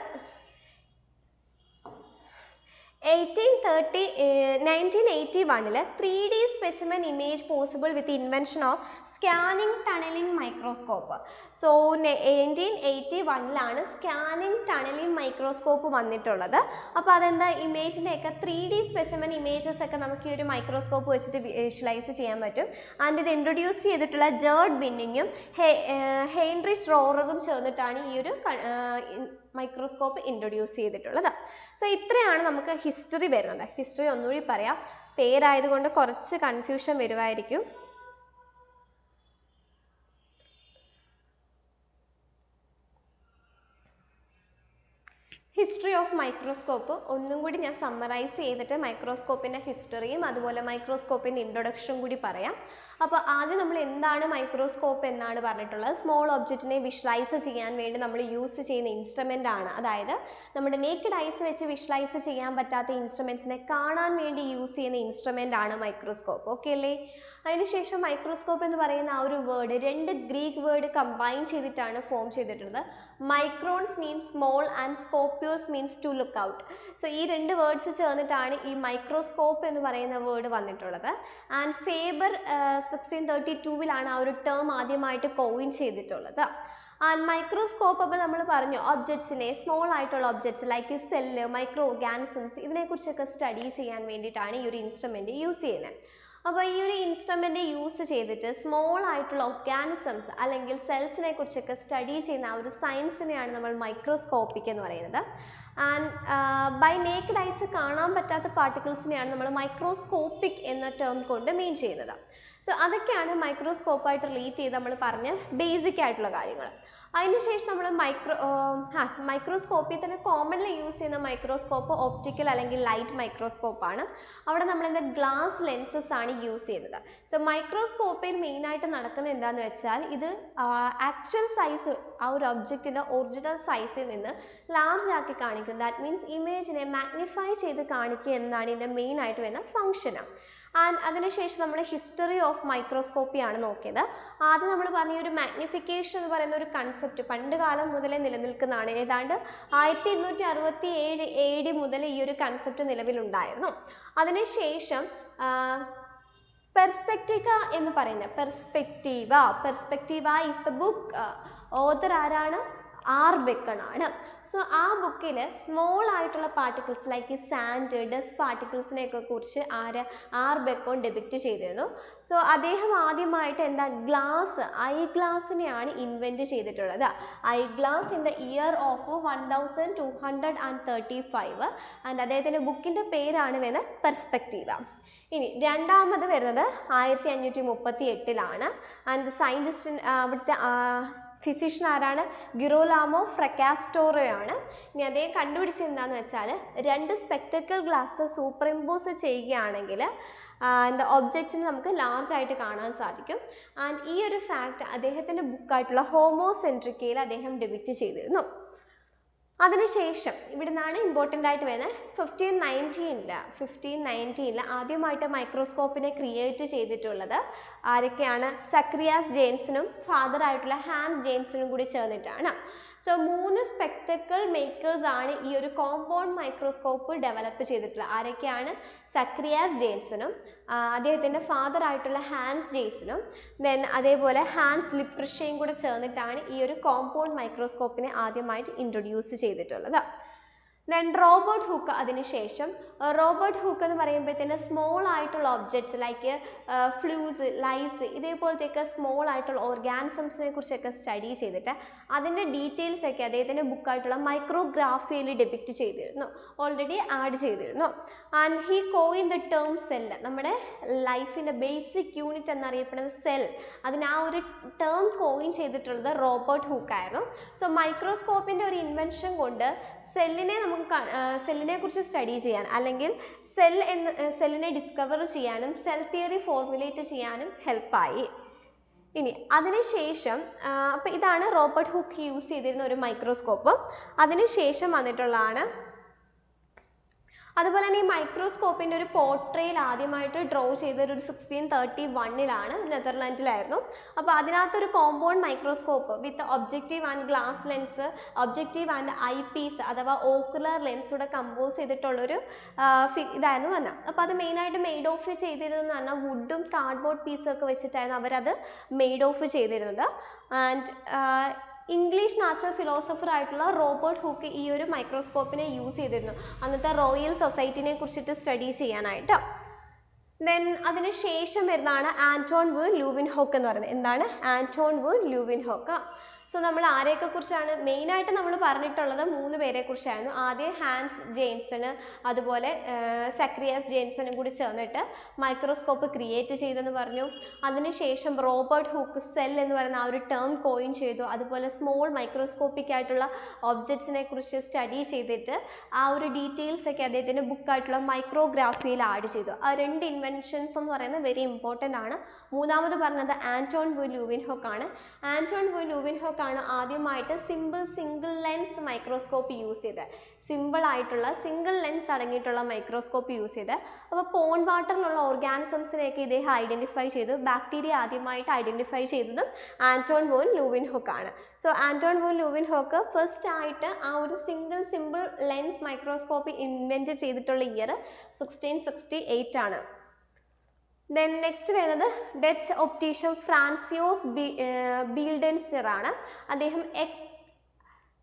1981 3D specimen image possible with the invention of scanning tunneling microscope. So 1981 scanning tunnelling microscope വന്നിട്ടുള്ളത്. അപ്പോൾ അതെന്താ, ഇമേജിനെയൊക്കെ 3D specimen images ഒക്കെ നമുക്ക് ഈ ഒരു microscope വെച്ചിട്ട് വിഷ്വലൈസ് ചെയ്യാൻ പറ്റും. ആൻഡ് ഇത് ഇൻട്രൊഡ്യൂസ് ചെയ്തിട്ടുള്ള ജേർഡ് ബിന്നിങ്ങും ഹെൻറിച്ച് റോററും ചേർന്നിട്ടാണ് ഈ ഒരു മൈക്രോസ്കോപ്പ് ഇൻട്രൊഡ്യൂസ് ചെയ്തിട്ടുള്ളത്. സോ ഇത്രയാണ് നമുക്ക് ഹിസ്റ്ററി വരുന്നത്. ഹിസ്റ്ററി ഒന്നുകൂടി പറയാം, പേരായതുകൊണ്ട് കുറച്ച് കൺഫ്യൂഷൻ വരുമായിരിക്കും. ഹിസ്റ്ററി ഓഫ് മൈക്രോസ്കോപ്പ് ഒന്നും കൂടി ഞാൻ സമ്മറൈസ് ചെയ്തിട്ട് മൈക്രോസ്കോപ്പിൻ്റെ ഹിസ്റ്ററിയും അതുപോലെ മൈക്രോസ്കോപ്പിൻ്റെ ഇൻട്രൊഡക്ഷനും കൂടി പറയാം. അപ്പോൾ ആദ്യം നമ്മൾ എന്താണ് മൈക്രോസ്കോപ്പ് എന്നാണ് പറഞ്ഞിട്ടുള്ളത്. സ്മോൾ ഒബ്ജക്റ്റിനെ വിഷ്വലൈസ് ചെയ്യാൻ വേണ്ടി നമ്മൾ യൂസ് ചെയ്യുന്ന ഇൻസ്ട്രുമെൻ്റ് ആണ്. അതായത് നമ്മുടെ നേക്കഡ് ഐസ് വെച്ച് വിഷ്വലൈസ് ചെയ്യാൻ പറ്റാത്ത ഇൻസ്ട്രുമെൻറ്റ്സിനെ കാണാൻ വേണ്ടി യൂസ് ചെയ്യുന്ന ഇൻസ്ട്രുമെൻ്റ് ആണ് മൈക്രോസ്കോപ്പ്. ഓക്കെ അല്ലേ? അതിനുശേഷം മൈക്രോസ്കോപ്പ് എന്ന് പറയുന്ന ആ ഒരു വേർഡ് 2 ഗ്രീക്ക് വേർഡ് കമ്പൈൻ ചെയ്തിട്ടാണ് ഫോം ചെയ്തിട്ടുള്ളത്. Microns means small and skopeos means to look out. So ഈ 2 വേർഡ്സ് ചേർന്നിട്ടാണ് ഈ മൈക്രോസ്കോപ്പ് എന്ന് പറയുന്ന വേർഡ് വന്നിട്ടുള്ളത്. ആൻഡ് ഫേബർ 1632 ആ ഒരു ടേം ആദ്യമായിട്ട് കോയിൻ ചെയ്തിട്ടുള്ളത്. ആൻഡ് മൈക്രോസ്കോപ്പ് അപ്പോൾ നമ്മൾ പറഞ്ഞു ഒബ്ജക്ട്സിനെ, സ്മോൾ ആയിട്ടുള്ള objects like cell, micro organisms ഇതിനെക്കുറിച്ചൊക്കെ സ്റ്റഡി ചെയ്യാൻ വേണ്ടിയിട്ടാണ് ഈ ഒരു ഇൻസ്ട്രുമെൻറ്റ് യൂസ് ചെയ്യുന്നത്. അപ്പോൾ ഈ ഒരു ഇൻസ്ട്രുമെൻ്റ് യൂസ് ചെയ്തിട്ട് സ്മോൾ ആയിട്ടുള്ള ഓർഗാനിസംസ് അല്ലെങ്കിൽ സെൽസിനെ കുറിച്ചൊക്കെ സ്റ്റഡി ചെയ്യുന്ന ആ ഒരു സയൻസിനെയാണ് നമ്മൾ മൈക്രോസ്കോപ്പിക് എന്ന് പറയുന്നത്. ആൻഡ് ബൈ നേക്കഡ് ഐസ് കാണാൻ പറ്റാത്ത പാർട്ടിക്കിൾസിനെയാണ് നമ്മൾ മൈക്രോസ്കോപ്പിക് എന്ന ടേം കൊണ്ട് മീൻ ചെയ്യുന്നത്. സോ അതൊക്കെയാണ് മൈക്രോസ്കോപ്പായിട്ട് റിലേറ്റ് ചെയ്ത് നമ്മൾ പറഞ്ഞ ബേസിക് ആയിട്ടുള്ള കാര്യങ്ങൾ. അതിനുശേഷം നമ്മൾ മൈക്രോസ്കോപ്പിൽ തന്നെ കോമൺലി യൂസ് ചെയ്യുന്ന മൈക്രോസ്കോപ്പ് ഓപ്റ്റിക്കൽ അല്ലെങ്കിൽ ലൈറ്റ് മൈക്രോസ്കോപ്പാണ്. അവിടെ നമ്മൾ എന്താ ഗ്ലാസ് ലെൻസസ് ആണ് യൂസ് ചെയ്യുന്നത്. സോ മൈക്രോസ്കോപ്പിൽ മെയിനായിട്ട് നടക്കുന്നത് എന്താണെന്ന് വെച്ചാൽ ഇത് ആക്ച്വൽ സൈസ് ആ ഒരു ഒബ്ജക്റ്റിൻ്റെ ഒറിജിനൽ സൈസിൽ നിന്ന് ലാർജ് ആക്കി കാണിക്കും. ദാറ്റ് മീൻസ് ഇമേജിനെ മാഗ്നിഫൈ ചെയ്ത് കാണിക്കുക എന്നാണ് ഇതിൻ്റെ മെയിനായിട്ട് വരുന്ന ഫംഗ്ഷന്. ആൻഡ് അതിനുശേഷം നമ്മൾ ഹിസ്റ്ററി ഓഫ് മൈക്രോസ്കോപ്പി ആണ് നോക്കിയത്. ആദ്യം നമ്മൾ പറഞ്ഞ ഒരു മാഗ്നിഫിക്കേഷൻ എന്ന് പറയുന്ന ഒരു കൺസെപ്റ്റ് പണ്ട് കാലം മുതലേ നിലനിൽക്കുന്നതാണ്. ഏതാണ്ട് 1267 AD മുതൽ ഈ ഒരു കൺസെപ്റ്റ് നിലവിലുണ്ടായിരുന്നു. അതിനുശേഷം പെർസ്പെക്റ്റീവ എന്ന് പറയുന്നത് പെർസ്പെക്റ്റീവ ഈസ് ദ ബുക്ക്. ഓതർ ആരാണ്? ആർ ബെക്കൺ ആണ്. സോ ആ ബുക്കിൽ സ്മോൾ ആയിട്ടുള്ള പാർട്ടിക്കിൾസ് ലൈക്ക് സാൻഡ്, ഡസ്റ്റ് പാർട്ടിക്കിൾസിനെയൊക്കെ കുറിച്ച് ആർ ബെക്കോൺ ഡെപിക്റ്റ് ചെയ്തിരുന്നു. സോ അദ്ദേഹം ആദ്യമായിട്ട് എന്താ ഐ ഗ്ലാസിനെയാണ് ഇൻവെൻറ്റ് ചെയ്തിട്ടുള്ളത്. I glass in the year of 1235 and അദ്ദേഹത്തിൻ്റെ ബുക്കിൻ്റെ പേരാണ് വരുന്നത് പെർസ്പെക്റ്റീവ. ഇനി രണ്ടാമത് വരുന്നത് 1538 ആൻഡ് സയൻറ്റിസ്റ്റ് അവിടുത്തെ ഫിസിഷ്യൻ ആരാണ്? ഗിറോലാമോ ഫ്രക്കാസ്റ്റോറോ ആണ്. ഇനി അദ്ദേഹം കണ്ടുപിടിച്ചത് എന്താണെന്ന് വെച്ചാൽ 2 സ്പെക്ടക്കിൾ ഗ്ലാസ് സൂപ്പർ ഇമ്പോസ് ചെയ്യുകയാണെങ്കിൽ എന്താ ഒബ്ജക്റ്റിന് നമുക്ക് ലാർജ് ആയിട്ട് കാണാൻ സാധിക്കും. ആൻഡ് ഈ ഒരു ഫാക്റ്റ് അദ്ദേഹത്തിൻ്റെ ബുക്കായിട്ടുള്ള ഹോമോസെൻട്രിക്കയിൽ അദ്ദേഹം ഡെപിക്റ്റ് ചെയ്തിരുന്നു. അതിനുശേഷം ഇവിടെ നിന്നാണ് ഇമ്പോർട്ടൻ്റ് ആയിട്ട് വരുന്നത് 1519 ആദ്യമായിട്ട് മൈക്രോസ്കോപ്പിനെ ക്രിയേറ്റ് ചെയ്തിട്ടുള്ളത് ആരൊക്കെയാണ്? സക്രിയാസ് ജെയിംസണും ഫാദറായിട്ടുള്ള ഹാൻസ് ജെയിംസണും കൂടി ചേർന്നിട്ടാണ്. സോ 3 സ്പെക്ടക്കിൾ മേക്കേഴ്സ് ആണ് ഈ ഒരു കോമ്പൗണ്ട് മൈക്രോസ്കോപ്പ് ഡെവലപ്പ് ചെയ്തിട്ടുള്ളത്. ആരൊക്കെയാണ്? സക്രിയാസ് ജെയിംസണും അദ്ദേഹത്തിൻ്റെ ഫാദറായിട്ടുള്ള ഹാൻസ് ജെയിംസണും അതേപോലെ ഹാൻസ് ലിപ്രിഷയും കൂടെ ചേർന്നിട്ടാണ് ഈ ഒരു കോമ്പൗണ്ട് മൈക്രോസ്കോപ്പിനെ ആദ്യമായിട്ട് ഇൻട്രൊഡ്യൂസ് ചെയ്തിട്ടുള്ളത്. റോബർട്ട് ഹൂക്ക് അതിനുശേഷം റോബർട്ട് ഹൂക്ക് എന്ന് പറയുമ്പോഴത്തേന് സ്മോൾ ആയിട്ടുള്ള ഒബ്ജക്ട്സ് ലൈക്ക് ഫ്ലൂസ്, ലൈസ് ഇതേപോലത്തെയൊക്കെ സ്മോൾ ആയിട്ടുള്ള ഓർഗാനിസംസിനെ കുറിച്ചൊക്കെ സ്റ്റഡി ചെയ്തിട്ട് അതിൻ്റെ ഡീറ്റെയിൽസ് ഒക്കെ അദ്ദേഹത്തിൻ്റെ ബുക്കായിട്ടുള്ള മൈക്രോഗ്രാഫിയിൽ ഡെപിക്റ്റ് ചെയ്തിരുന്നു, ഓൾറെഡി ആഡ് ചെയ്തിരുന്നു. And he coin the term cell, നമ്മുടെ ലൈഫിൻ്റെ ബേസിക് യൂണിറ്റ് എന്നറിയപ്പെടുന്ന സെൽ, അതിന് ആ ഒരു ടേം കോയിൻ ചെയ്തിട്ടുള്ളത് റോബർട്ട് ഹൂക്ക് ആയിരുന്നു. സോ മൈക്രോസ്കോപ്പിൻ്റെ ഒരു ഇൻവെൻഷൻ കൊണ്ട് സെല്ലിനെ കുറിച്ച് സ്റ്റഡി ചെയ്യാൻ അല്ലെങ്കിൽ സെല്ലിനെ ഡിസ്കവർ ചെയ്യാനും സെൽ തിയറി ഫോർമുലേറ്റ് ചെയ്യാനും ഹെൽപ്പായി. ഇനി അതിനുശേഷം അപ്പോൾ ഇതാണ് റോബർട്ട് ഹൂക്ക് യൂസ് ചെയ്തിരുന്ന ഒരു മൈക്രോസ്കോപ്പ്. അതിനുശേഷം വന്നിട്ടുള്ളതാണ്. അതുപോലെ തന്നെ ഈ മൈക്രോസ്കോപ്പിൻ്റെ ഒരു പോർട്രേയിൽ ആദ്യമായിട്ട് ഡ്രോ ചെയ്തൊരു 1631 നെതർലാൻഡിലായിരുന്നു. അപ്പോൾ അതിനകത്തൊരു compound microscope with objective and glass lens, objective and eyepiece അഥവാ ഓക്കുലർ ലെൻസൂടെ കമ്പോസ് ചെയ്തിട്ടുള്ളൊരു ഇതായിരുന്നു വന്നത്. അപ്പോൾ അത് മെയിനായിട്ട് മെയ്ഡ് ഓഫ് ചെയ്തിരുന്നതെന്ന് പറഞ്ഞാൽ വുഡും കാർഡ്ബോർഡ് പീസൊക്കെ വെച്ചിട്ടായിരുന്നു അവരത് മെയ്ഡ് ഓഫ് ചെയ്തിരുന്നത്. ആൻഡ് ഇംഗ്ലീഷ് നാച്ചുറൽ ഫിലോസഫർ ആയിട്ടുള്ള റോബർട്ട് ഹൂക്ക് ഈ ഒരു മൈക്രോസ്കോപ്പിനെ യൂസ് ചെയ്തിരുന്നു അന്നത്തെ റോയൽ സൊസൈറ്റിനെ കുറിച്ചിട്ട് സ്റ്റഡി ചെയ്യാനായിട്ട്. അതിനുശേഷം വരുന്നതാണ് ആന്റോൺ വൂൺ ലൂവിൻഹോക്ക് എന്ന് പറയുന്നത്. എന്താണ്? ആന്റോൺ വൂൺ ലൂവിൻഹോക്ക്. സോ നമ്മൾ ആരെയൊക്കെ കുറിച്ചാണ് മെയിനായിട്ട് നമ്മൾ പറഞ്ഞിട്ടുള്ളത്? 3 പേരെ കുറിച്ചായിരുന്നു. ആദ്യം ഹാൻസ് ജെയിംസൺ അതുപോലെ സക്രിയാസ് ജെയിംസണും കൂടി ചേർന്നിട്ട് മൈക്രോസ്കോപ്പ് ക്രിയേറ്റ് ചെയ്തെന്ന് പറഞ്ഞു. അതിനുശേഷം റോബർട്ട് ഹൂക്ക് സെൽ എന്ന് പറയുന്ന ആ ഒരു ടേം കോയിൻ ചെയ്തു. അതുപോലെ സ്മോൾ മൈക്രോസ്കോപ്പിക് ആയിട്ടുള്ള ഒബ്ജക്ട്സിനെ കുറിച്ച് സ്റ്റഡി ചെയ്തിട്ട് ആ ഒരു ഡീറ്റെയിൽസ് ഒക്കെ അദ്ദേഹത്തിൻ്റെ ബുക്കായിട്ടുള്ള മൈക്രോഗ്രാഫിയിൽ ആഡ് ചെയ്തു. ആ 2 ഇൻവെൻഷൻസ് എന്ന് പറയുന്നത് വെരി ഇമ്പോർട്ടൻ്റ് ആണ്. മൂന്നാമത് പറഞ്ഞത് ആന്റോൺ വൂൺ ലൂവിൻഹോക്ക് ആണ്. ആന്റോൺ വൂൺ ലൂവിൻഹോക്ക് ആണ് ആദ്യമായിട്ട് സിംഗിൾ ലെൻസ് മൈക്രോസ്കോപ്പ് യൂസ് ചെയ്തത്. സിമ്പിൾ ആയിട്ടുള്ള സിംഗിൾ ലെൻസ് അടങ്ങിയിട്ടുള്ള മൈക്രോസ്കോപ്പ് യൂസ് ചെയ്ത്. അപ്പോൾ പോണ്ട് വാട്ടറിലുള്ള ഓർഗാനിസംസിനെയൊക്കെ ഇദ്ദേഹം ഐഡൻറ്റിഫൈ ചെയ്തു. ബാക്ടീരിയ ആദ്യമായിട്ട് ഐഡൻറ്റിഫൈ ചെയ്തതും ആന്റോൺ വൂൺ ലൂവിൻഹോക്ക് ആണ്. സോ ആന്റോൺ വൂൺ ലൂവിൻഹോക്ക് ഫസ്റ്റ് ആയിട്ട് ആ ഒരു സിമ്പിൾ ലെൻസ് മൈക്രോസ്കോപ്പ് ഇൻവെൻറ്റ് ചെയ്തിട്ടുള്ള ഇയർ 1668 ആണ്. നെക്സ്റ്റ് വരുന്നത് ഡച്ച് ഒപ്റ്റീഷ്യൻ ഫ്രാൻസിയോസ് ബീൽഡൻസ്റ്റർ ആണ്. അദ്ദേഹം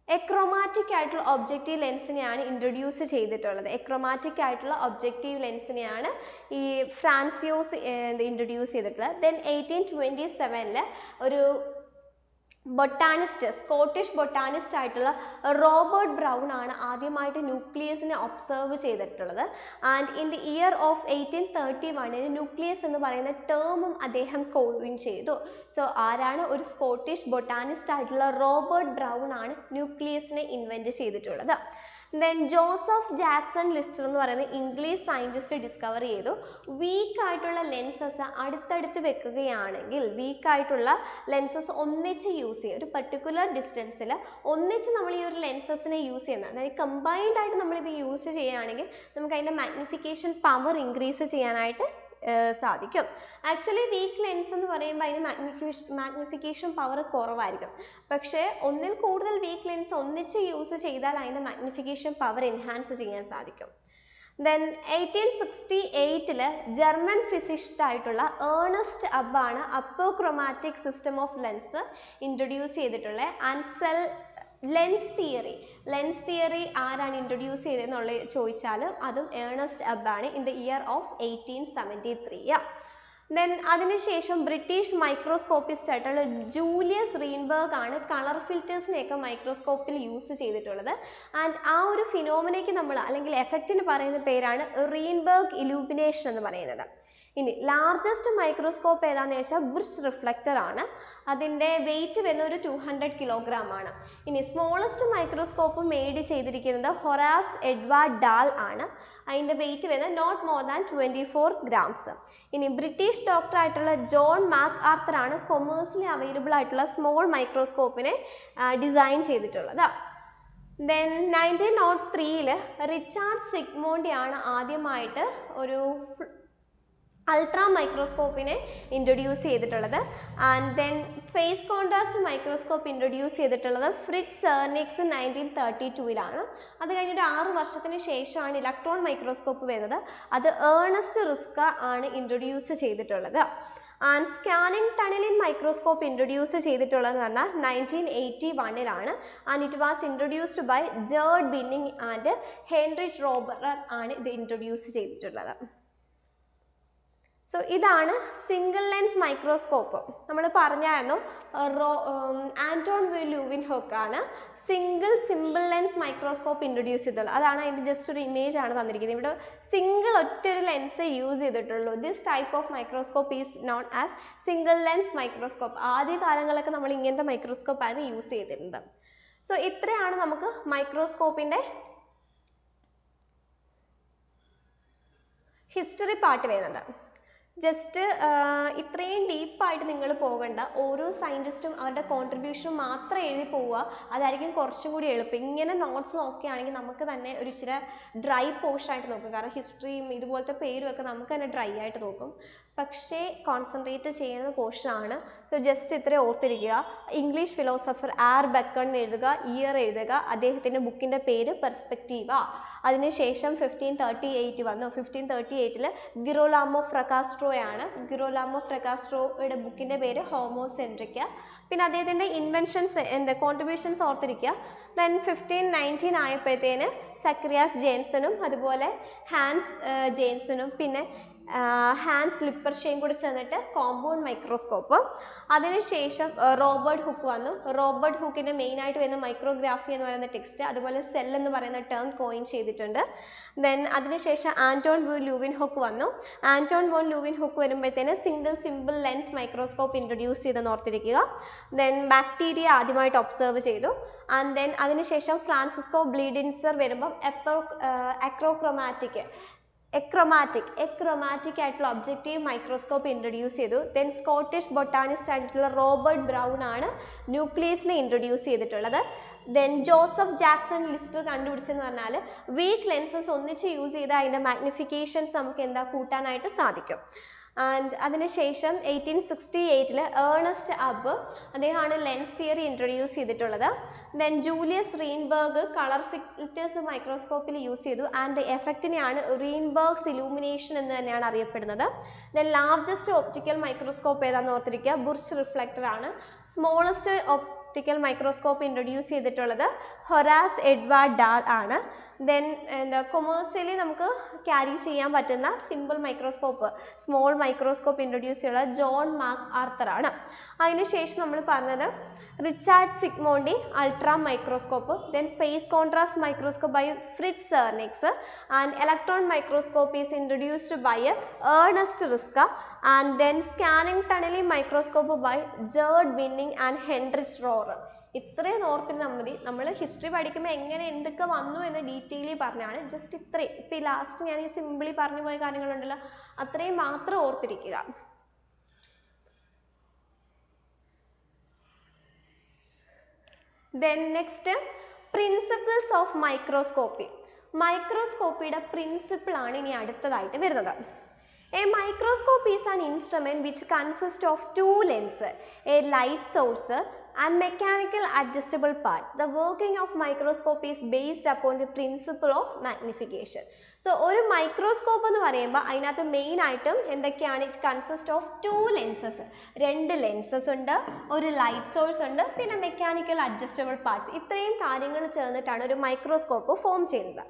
എക്രോമാറ്റിക് ആയിട്ടുള്ള ഒബ്ജക്റ്റീവ് ലെൻസിനെയാണ് ഇൻട്രൊഡ്യൂസ് ചെയ്തിട്ടുള്ളത്. എക്രോമാറ്റിക് ആയിട്ടുള്ള ഒബ്ജക്റ്റീവ് ലെൻസിനെയാണ് ഈ ഫ്രാൻസിയോസ് ഇൻട്രൊഡ്യൂസ് ചെയ്തിട്ടുള്ളത്. 1827 ഒരു ബൊട്ടാനിസ്റ്റ്, സ്കോട്ടിഷ് ബൊട്ടാനിസ്റ്റ് ആയിട്ടുള്ള റോബർട്ട് ബ്രൗൺ ആണ് ആദ്യമായിട്ട് ന്യൂക്ലിയസിനെ ഒബ്സർവ് ചെയ്തിട്ടുള്ളത്. And in the year of 1831 nucleus എന്ന് പറയുന്ന ടേമും അദ്ദേഹം കോയിൻ ചെയ്തു. സോ ആരാണ്? ഒരു സ്കോട്ടിഷ് ബൊട്ടാനിസ്റ്റ് ആയിട്ടുള്ള റോബർട്ട് ബ്രൗൺ ആണ് ന്യൂക്ലിയസിനെ ഇൻവെൻറ്റ് ചെയ്തിട്ടുള്ളത്. ദെൻ ജോസഫ് ജാക്സൺ ലിസ്റ്റർ എന്ന് പറയുന്ന ഇംഗ്ലീഷ് സയൻറ്റിസ്റ്റ് ഡിസ്കവർ ചെയ്തു, വീക്കായിട്ടുള്ള ലെൻസസ് അടുത്തടുത്ത് വെക്കുകയാണെങ്കിൽ, വീക്കായിട്ടുള്ള ലെൻസസ് ഒന്നിച്ച് യൂസ് ചെയ്യുക, ഒരു പർട്ടിക്കുലർ ഡിസ്റ്റൻസിൽ ഒന്നിച്ച് നമ്മൾ ഈ ഒരു ലെൻസസിനെ യൂസ് ചെയ്യുന്നത്, അതായത് കമ്പൈൻഡ് ആയിട്ട് നമ്മളിത് യൂസ് ചെയ്യുകയാണെങ്കിൽ നമുക്ക് അതിൻ്റെ മാഗ്നിഫിക്കേഷൻ പവർ ഇൻക്രീസ് ചെയ്യാനായിട്ട് സാധിക്കും. ആക്ച്വലി വീക്ക് ലെൻസ് എന്ന് പറയുമ്പോൾ അതിന് മാഗ്നിഫിക്കേഷൻ പവർ കുറവായിരിക്കും. പക്ഷേ ഒന്നിൽ കൂടുതൽ വീക്ക് ലെൻസ് ഒന്നിച്ച് യൂസ് ചെയ്താൽ അതിൻ്റെ മാഗ്നിഫിക്കേഷൻ പവർ എൻഹാൻസ് ചെയ്യാൻ സാധിക്കും. ദെൻ 1868 ജർമ്മൻ ഫിസിസ്റ്റ് ആയിട്ടുള്ള ഏർണസ്റ്റ് അബ്ബാണ് apochromatic system of lens introduce ചെയ്തിട്ടുള്ളത്. ആൻഡ് ലെൻസ് തിയറി ആരാണ് ഇൻട്രൊഡ്യൂസ് ചെയ്തതെന്നുള്ളത് ചോദിച്ചാൽ അതും ഏർണസ്റ്റ് അബ്ബാണ് in the year of 1873. Then അതിനുശേഷം ബ്രിട്ടീഷ് മൈക്രോസ്കോപ്പിസ്റ്റ് ആയിട്ടുള്ള ജൂലിയസ് റീൻബർഗ് ആണ് കളർ ഫിൽറ്റേഴ്സിനെയൊക്കെ മൈക്രോസ്കോപ്പിൽ യൂസ് ചെയ്തിട്ടുള്ളത്. ആൻഡ് ആ ഒരു ഫിനോമിനയ്ക്ക് നമ്മൾ അല്ലെങ്കിൽ എഫക്റ്റിന് പറയുന്ന പേരാണ് റീൻബർഗ് ഇലൂമിനേഷൻ എന്ന് പറയുന്നത്. ഇനി ലാർജസ്റ്റ് മൈക്രോസ്കോപ്പ് ഏതാണെന്ന് ചോദിച്ചാൽ ബുർഷ് റിഫ്ലക്ടർ ആണ്. അതിൻ്റെ വെയിറ്റ് വരുന്ന ഒരു 200 കിലോഗ്രാം ആണ്. ഇനി സ്മോളസ്റ്റ് മൈക്രോസ്കോപ്പ് മെയ്ഡ് ചെയ്തിരിക്കുന്നത് ഹൊറാസ് എഡ്വാർഡ് ഡാൽ ആണ്. അതിൻ്റെ വെയിറ്റ് വരുന്നത് നോട്ട് മോർ ദാൻ 24 grams. ഇനി ബ്രിട്ടീഷ് ഡോക്ടർ ആയിട്ടുള്ള ജോൺ മാക് ആർത്തർ ആണ് കൊമേഴ്സ്യലി അവൈലബിൾ ആയിട്ടുള്ള സ്മോൾ മൈക്രോസ്കോപ്പിനെ ഡിസൈൻ ചെയ്തിട്ടുള്ളത്. ദെൻ 1903 റിച്ചാർഡ് സിഗ്മോണ്ടി ആണ് ആദ്യമായിട്ട് ഒരു അൾട്രാ മൈക്രോസ്കോപ്പിനെ ഇൻട്രൊഡ്യൂസ് ചെയ്തിട്ടുള്ളത്. And then phase contrast microscope introduce ചെയ്തിട്ടുള്ളത് ഫ്രിറ്റ്സ് സെർനിക്സ് 1932 അത് കഴിഞ്ഞിട്ട് 6 വർഷത്തിന് ശേഷമാണ് ഇലക്ട്രോൺ മൈക്രോസ്കോപ്പ് വരുന്നത്. അത് ഏർണസ്റ്റ് റിസ്ക ആണ് ഇൻട്രൊഡ്യൂസ് ചെയ്തിട്ടുള്ളത്. And scanning tunnelling microscope introduce ചെയ്തിട്ടുള്ളതെന്ന് പറഞ്ഞാൽ 1981 and it was introduced by Gerd Binnig and Heinrich റോബർ ആണ് ഇത് ഇൻട്രൊഡ്യൂസ് ചെയ്തിട്ടുള്ളത്. സോ ഇതാണ് സിംഗിൾ ലെൻസ് മൈക്രോസ്കോപ്പ്. നമ്മൾ പറഞ്ഞായിരുന്നു ആൻറ്റോൺ ലൂവിൻഹോക്ക് ആണ് സിമ്പിൾ ലെൻസ് മൈക്രോസ്കോപ്പ് ഇൻട്രൊഡ്യൂസ് ചെയ്തിട്ടുള്ളത്. അതാണ് അതിൻ്റെ ജസ്റ്റ് ഒരു ഇമേജ് ആണ് തന്നിരിക്കുന്നത്. ഇവിടെ ഒറ്റൊരു ലെൻസ് യൂസ് ചെയ്തിട്ടുള്ളൂ. This type of microscope is known as single lens microscope. ആദ്യ കാലങ്ങളിലൊക്കെ നമ്മൾ ഇങ്ങനത്തെ മൈക്രോസ്കോപ്പ് ആയിരുന്നു യൂസ് ചെയ്തിരുന്നത്. സോ ഇത്രയാണ് നമുക്ക് മൈക്രോസ്കോപ്പിൻ്റെ ഹിസ്റ്ററി പാർട്ട് വരുന്നത്. ജസ്റ്റ് ഇത്രയും ഡീപ്പായിട്ട് നിങ്ങൾ പോകണ്ട. ഓരോ സയൻറ്റിസ്റ്റും അവരുടെ കോൺട്രിബ്യൂഷൻ മാത്രം എഴുതി പോവുക, അതായിരിക്കും കുറച്ചും കൂടി എളുപ്പം. ഇങ്ങനെ നോട്ട്സ് നോക്കുകയാണെങ്കിൽ നമുക്ക് തന്നെ ഒരു ഇച്ചിരി ഡ്രൈ പോർഷനായിട്ട് നോക്കും. കാരണം ഹിസ്റ്ററിയും ഇതുപോലത്തെ പേരുമൊക്കെ നമുക്ക് തന്നെ ഡ്രൈ ആയിട്ട് നോക്കും. പക്ഷേ കോൺസെൻട്രേറ്റ് ചെയ്യുന്ന പോർഷനാണ്. സോ ജസ്റ്റ് ഇത്രയും ഓർത്തിരിക്കുക. ഇംഗ്ലീഷ് ഫിലോസഫർ ആർ ബക്കൺ എഴുതുക, ഇയർ എഴുതുക, അദ്ദേഹത്തിൻ്റെ ബുക്കിൻ്റെ പേര് പെർസ്പെക്റ്റീവ. അതിനുശേഷം 1538 വന്നു. 1538 ഗിറോലാമോ ഫ്രക്കാസ്ട്രോയാണ്. ഗിറോലാമോ ഫ്രക്കാസ്ട്രോയുടെ ബുക്കിൻ്റെ പേര് ഹോമോസെൻട്രിക്. പിന്നെ അദ്ദേഹത്തിൻ്റെ ഇൻവെൻഷൻസ് കോൺട്രിബ്യൂഷൻസ് ഓർത്തിരിക്കുക. ദെൻ 1519 ആയപ്പോഴത്തേന് സക്രിയാസ് ജെയിൻസണും അതുപോലെ ഹാൻസ് ജെയിൻസണും പിന്നെ ഹാൻസ് ലിപ്പർഷയും കൂടി ചെന്നിട്ട് കോമ്പൗണ്ട് മൈക്രോസ്കോപ്പ്. അതിനുശേഷം റോബർട്ട് ഹുക്ക് വന്നു. റോബർട്ട് ഹുക്കിൻ്റെ മെയിനായിട്ട് വരുന്ന മൈക്രോഗ്രാഫി എന്ന് പറയുന്ന ടെക്സ്റ്റ്, അതുപോലെ സെൽ എന്ന് പറയുന്ന ടേം കോയിൻ ചെയ്തിട്ടുണ്ട്. ദെൻ അതിനുശേഷം ആൻറ്റോൺ വോൺ ലൂവിൻഹോക്ക് വന്നു. ആൻറ്റോൺ വോൺ ലൂവിൻഹോക്ക് വരുമ്പോഴത്തേന് സിമ്പിൾ ലെൻസ് മൈക്രോസ്കോപ്പ് ഇൻട്രൊഡ്യൂസ് ചെയ്തെന്ന് ഓർത്തിരിക്കുക. ദെൻ ബാക്ടീരിയ ആദ്യമായിട്ട് ഒബ്സർവ് ചെയ്തു. ആൻഡ് ദെൻ അതിനുശേഷം ഫ്രാൻസിസ്കോ ബ്ലീഡിൻസർ വരുമ്പം എക്രോമാറ്റിക് ആയിട്ടുള്ള ഒബ്ജക്റ്റീവ് മൈക്രോസ്കോപ്പ് ഇൻട്രൊഡ്യൂസ് ചെയ്തു. ദെൻ സ്കോട്ടിഷ് ബൊട്ടാനിസ്റ്റ് ആയിട്ടുള്ള റോബർട്ട് ബ്രൗൺ ആണ് ന്യൂക്ലിയസിനെ ഇൻട്രൊഡ്യൂസ് ചെയ്തിട്ടുള്ളത്. ദെൻ ജോസഫ് ജാക്സൺ ലിസ്റ്റർ കണ്ടുപിടിച്ചെന്ന് പറഞ്ഞാൽ വീക്ക് ലെൻസസ് ഒന്നിച്ച് യൂസ് ചെയ്താൽ അതിൻ്റെ മാഗ്നിഫിക്കേഷൻസ് നമുക്ക് കൂട്ടാനായിട്ട് സാധിക്കും. ആൻഡ് അതിനുശേഷം 1868 ഏർണസ്റ്റ് അബ് അദ്ദേഹമാണ് ലെൻസ് തിയറി ഇൻട്രൊഡ്യൂസ് ചെയ്തിട്ടുള്ളത്. Then Julius Rheinberg colour filters മൈക്രോസ്കോപ്പിൽ യൂസ് ചെയ്തു. ആൻഡ് എഫക്റ്റിനെയാണ് റീൻബർഗ്സ് ഇലൂമിനേഷൻ എന്ന് തന്നെയാണ് അറിയപ്പെടുന്നത്. ദെൻ ലാർജസ്റ്റ് ഒപ്റ്റിക്കൽ മൈക്രോസ്കോപ്പ് ഏതാണെന്ന് ഓർത്തിരിക്കുക, ബുർഷ് റിഫ്ലക്ടർ ആണ്. സ്മോളസ്റ്റ് ഒപ്റ്റിക്കൽ മൈക്രോസ്കോപ്പ് ഇൻട്രൊഡ്യൂസ് ചെയ്തിട്ടുള്ളത് ഹൊറാസ് എഡ്വാർഡ് ഡാൽ ആണ്. ദെൻ എന്താ കൊമേഴ്സ്യലി നമുക്ക് ക്യാരി ചെയ്യാൻ പറ്റുന്ന simple microscope, small microscope introduce ചെയ്തുള്ള ജോൺ മാർക്ക് ആർത്തർ ആണ്. അതിനുശേഷം നമ്മൾ പറഞ്ഞത് Richard Zsigmondy ultra microscope, then phase contrast microscope by Fritz Zernike's, and electron microscope is introduced by Ernst Ruska, and then scanning tunnelling microscope by Gerd Binnig and Heinrich Rohrer. ഇത്രയും ഓർത്തിരുന്നാൽ മതി. നമ്മൾ history പഠിക്കുമ്പോൾ എങ്ങനെ എന്തൊക്കെ വന്നു എന്ന് ഡീറ്റെയിലി പറഞ്ഞാണ്. ജസ്റ്റ് ഇത്രയും, ഇപ്പോൾ ഈ ലാസ്റ്റ് ഞാൻ ഈ സിമ്പിളി പറഞ്ഞു പോയ കാര്യങ്ങളുണ്ടല്ലോ, അത്രയും മാത്രം ഓർത്തിരിക്കുക. Then next principles of microscopy. മൈക്രോസ്കോപ്പിയുടെ പ്രിൻസിപ്പിൾ ആണ് ഇനി അടുത്തതായിട്ട് വരുന്നത്. A microscope is an instrument which consists of two lenses, a light source and mechanical adjustable part. The working of microscope is based upon the principle of magnification. So, ഒരു microscope എന്ന് പറയുമ്പോൾ അതിനകത്ത് main ആയിട്ടും എന്തൊക്കെയാണ്? It consist of two lenses, രണ്ട് lenses ഉണ്ട്, ഒരു light source ഉണ്ട്, പിന്നെ മെക്കാനിക്കൽ അഡ്ജസ്റ്റബിൾ പാർട്സ്. ഇത്രയും കാര്യങ്ങൾ ചേർന്നിട്ടാണ് ഒരു മൈക്രോസ്കോപ്പ് ഫോം ചെയ്യുന്നത്.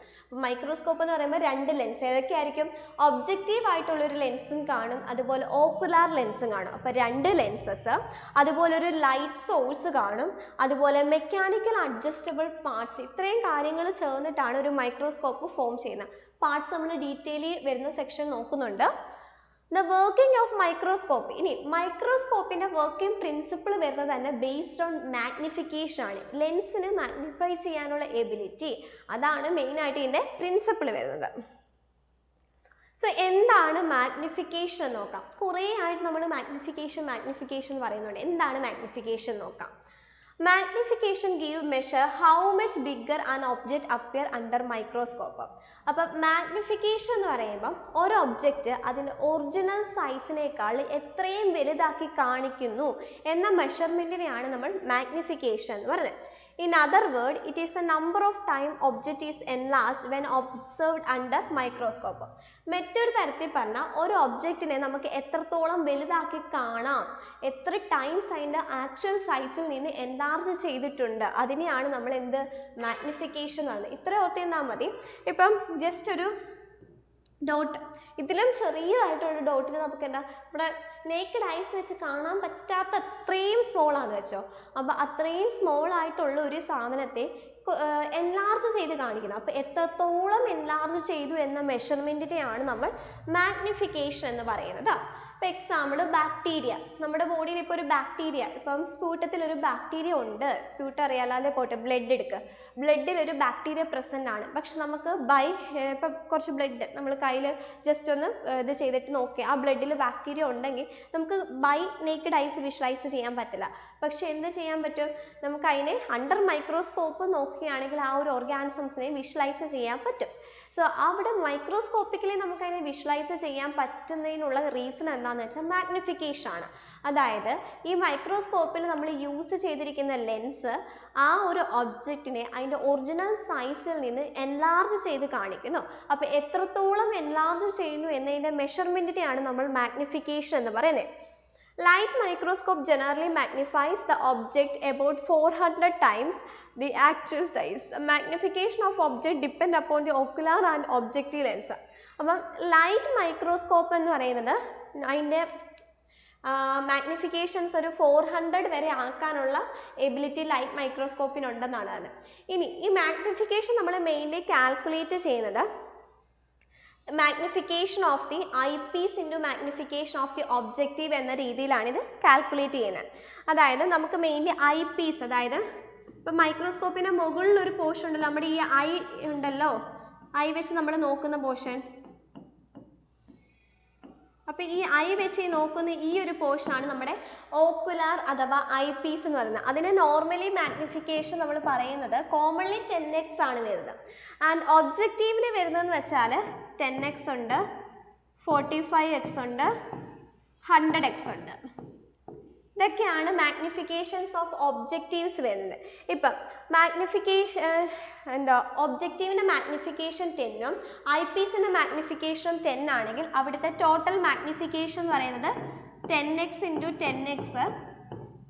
മൈക്രോസ്കോപ്പ് എന്ന് പറയുമ്പോൾ രണ്ട് ലെൻസ് ഏതൊക്കെയായിരിക്കും? ഒബ്ജക്റ്റീവ് ആയിട്ടുള്ളൊരു ലെൻസും കാണും, അതുപോലെ ഓക്കുലാർ ലെൻസും കാണും. അപ്പോൾ രണ്ട് ലെൻസസ്, അതുപോലെ ഒരു ലൈറ്റ് സോഴ്സ് കാണും, അതുപോലെ മെക്കാനിക്കൽ അഡ്ജസ്റ്റബിൾ പാർട്സ്. ഇത്രയും കാര്യങ്ങൾ ചേർന്നിട്ടാണ് ഒരു മൈക്രോസ്കോപ്പ് ഫോം ചെയ്യുന്നത്. പാർട്സ് നമ്മൾ ഡീറ്റെയിലി വരുന്ന സെക്ഷൻ നോക്കുന്നുണ്ട്. The working of microscope. ഇനി മൈക്രോസ്കോപ്പിൻ്റെ വർക്കിംഗ് പ്രിൻസിപ്പിൾ വരുന്നത് തന്നെ ബേസ്ഡ് ഓൺ മാഗ്നിഫിക്കേഷൻ ആണ്. ലെൻസിന് മാഗ്നിഫൈ ചെയ്യാനുള്ള എബിലിറ്റി, അതാണ് മെയിനായിട്ട് ഇതിൻ്റെ പ്രിൻസിപ്പിൾ വരുന്നത്. സോ എന്താണ് മാഗ്നിഫിക്കേഷൻ നോക്കാം. കുറേ ആയിട്ട് നമ്മൾ മാഗ്നിഫിക്കേഷൻ പറയുന്നുണ്ട്. എന്താണ് മാഗ്നിഫിക്കേഷൻ നോക്കാം. Magnification give measure how much bigger an object appear under microscope. അപ്പോൾ മാഗ്നിഫിക്കേഷൻ എന്ന് പറയുമ്പോൾ ഒരു ഒബ്ജക്റ്റ് അതിൻ്റെ ഒറിജിനൽ സൈസിനേക്കാൾ എത്രയും വലുതാക്കി കാണിക്കുന്നു എന്ന മെഷർമെൻറ്റിനെയാണ് നമ്മൾ മാഗ്നിഫിക്കേഷൻ എന്ന് പറയുന്നത്. In other word, it is the number of time object is enlarged when observed under microscope. മറ്റൊരു തരത്തിൽ പറഞ്ഞാൽ ഒരു ഒബ്ജക്റ്റിനെ നമുക്ക് എത്രത്തോളം വലുതാക്കി കാണാം, എത്ര ടൈംസ് അതിൻ്റെ ആക്ച്വൽ സൈസിൽ നിന്ന് എൻലാർജ് ചെയ്തിട്ടുണ്ട്, അതിനെയാണ് നമ്മൾ എന്ത് മാഗ്നിഫിക്കേഷൻ എന്ന്. ഇത്ര ഓർത്തിരുന്നാൽ മതി. ഇപ്പം ജസ്റ്റ് ഒരു ഡോട്ട്, ഇതിലും ചെറിയതായിട്ടൊരു ഡോട്ടിന് നമുക്ക് എന്താ ഇവിടെ നേക്കഡ് ഐസ് വെച്ച് കാണാൻ പറ്റാത്ത അത്രയും സ്മോളാന്ന് വെച്ചോ. അപ്പോൾ അത്രയും സ്മോൾ ആയിട്ടുള്ള ഒരു സാധനത്തെ എൻലാർജ് ചെയ്ത് കാണിക്കുന്നത്. അപ്പോൾ എത്രത്തോളം എൻലാർജ് ചെയ്തു എന്ന മെഷർമെൻറ്റിനെയാണ് നമ്മൾ മാഗ്നിഫിക്കേഷൻ എന്ന് പറയുന്നത്. ഇപ്പോൾ എക്സാമ്പിൾ ബാക്ടീരിയ. നമ്മുടെ ബോഡിയിൽ ഇപ്പോൾ ഒരു ബാക്ടീരിയ, ഇപ്പം സ്പ്യൂട്ടത്തിലൊരു ബാക്ടീരിയ ഉണ്ട്, സ്പ്യൂട്ട് അറിയാതെ പോട്ടെ, ബ്ലഡ് എടുക്കുക, ബ്ലഡിൽ ഒരു ബാക്ടീരിയ പ്രസൻ്റ് ആണ്. പക്ഷെ നമുക്ക് ഇപ്പം കുറച്ച് ബ്ലഡ് നമ്മൾ കയ്യിൽ ജസ്റ്റ് ഒന്ന് ഇത് ചെയ്തിട്ട് നോക്കി ആ ബ്ലഡിൽ ബാക്ടീരിയ ഉണ്ടെങ്കിൽ നമുക്ക് ബൈ നേക്കഡ് ഐസ് വിഷ്വലൈസ് ചെയ്യാൻ പറ്റില്ല. പക്ഷെ എന്ത് ചെയ്യാൻ പറ്റും? നമുക്ക് അതിനെ അണ്ടർ മൈക്രോസ്കോപ്പ് നോക്കുകയാണെങ്കിൽ ആ ഒരു ഓർഗാനിസംസിനെ വിഷ്വലൈസ് ചെയ്യാൻ പറ്റും. സോ അവിടെ മൈക്രോസ്കോപ്പിക്കലി നമുക്ക് അതിനെ വിഷ്വലൈസ് ചെയ്യാൻ പറ്റുന്നതിനുള്ള റീസൺ എന്താണെന്ന് വെച്ചാൽ മാഗ്നിഫിക്കേഷൻ ആണ്. അതായത് ഈ മൈക്രോസ്കോപ്പിൽ നമ്മൾ യൂസ് ചെയ്തിരിക്കുന്ന ലെൻസ് ആ ഒരു ഒബ്ജക്റ്റിനെ അതിൻ്റെ ഒറിജിനൽ സൈസിൽ നിന്ന് എൻലാർജ് ചെയ്ത് കാണിക്കുന്നു. അപ്പോൾ എത്രത്തോളം എൻലാർജ് ചെയ്യുന്നു എന്നതിൻ്റെ മെഷർമെൻറ്റിനെയാണ് നമ്മൾ മാഗ്നിഫിക്കേഷൻ എന്ന് പറയുന്നത്. Light microscope generally magnifies the object about 400 times the actual size. The magnification of object depend upon the ocular and objective lens. അപ്പം ലൈറ്റ് മൈക്രോസ്കോപ്പ് എന്ന് പറയുന്നത് അതിൻ്റെ മാഗ്നിഫിക്കേഷൻസ് ഒരു 400 വരെ ആക്കാനുള്ള എബിലിറ്റി ലൈറ്റ് മൈക്രോസ്കോപ്പിനുണ്ടെന്നാണ് അത്. ഇനി ഈ മാഗ്നിഫിക്കേഷൻ നമ്മൾ മെയിൻലി കാൽക്കുലേറ്റ് ചെയ്യുന്നത് magnification of the eyepiece into magnification of the objective എന്ന രീതിയിലാണിത് കാൽക്കുലേറ്റ് ചെയ്യുന്നത്. അതായത് നമുക്ക് മെയിൻലി ഐ പീസ്, അതായത് ഇപ്പം മൈക്രോസ്കോപ്പിൻ്റെ മുകളിലൊരു പോർഷൻ ഉണ്ടല്ലോ, നമ്മുടെ ഈ ഐ ഉണ്ടല്ലോ, ഐ വെച്ച് നമ്മൾ നോക്കുന്ന പോർഷൻ. അപ്പോൾ ഈ ഐ വെച്ച് നോക്കുന്ന ഈ ഒരു പോർഷനാണ് നമ്മുടെ ഓക്കുലാർ അഥവാ ഐ പീസ് എന്ന് പറയുന്നത്. അതിന് നോർമലി മാഗ്നിഫിക്കേഷൻ നമ്മൾ പറയുന്നത് കോമൺലി 10x ആണ് വരുന്നത്. ആൻഡ് ഒബ്ജക്റ്റീവിന് വരുന്നതെന്ന് വെച്ചാൽ 10x ഉണ്ട്, 45x ഉണ്ട്, 100x ഉണ്ട്. ഇതൊക്കെയാണ് മാഗ്നിഫിക്കേഷൻസ് ഓഫ് ഒബ്ജക്റ്റീവ്സ് വരുന്നത്. ഇപ്പം ഒബ്ജക്റ്റീവിൻ്റെ മാഗ്നിഫിക്കേഷൻ 10ഉം ഐ പീസിൻ്റെ മാഗ്നിഫിക്കേഷൻ 10 ആണെങ്കിൽ അവിടുത്തെ ടോട്ടൽ മാഗ്നിഫിക്കേഷൻ എന്ന് പറയുന്നത് 10x into 10x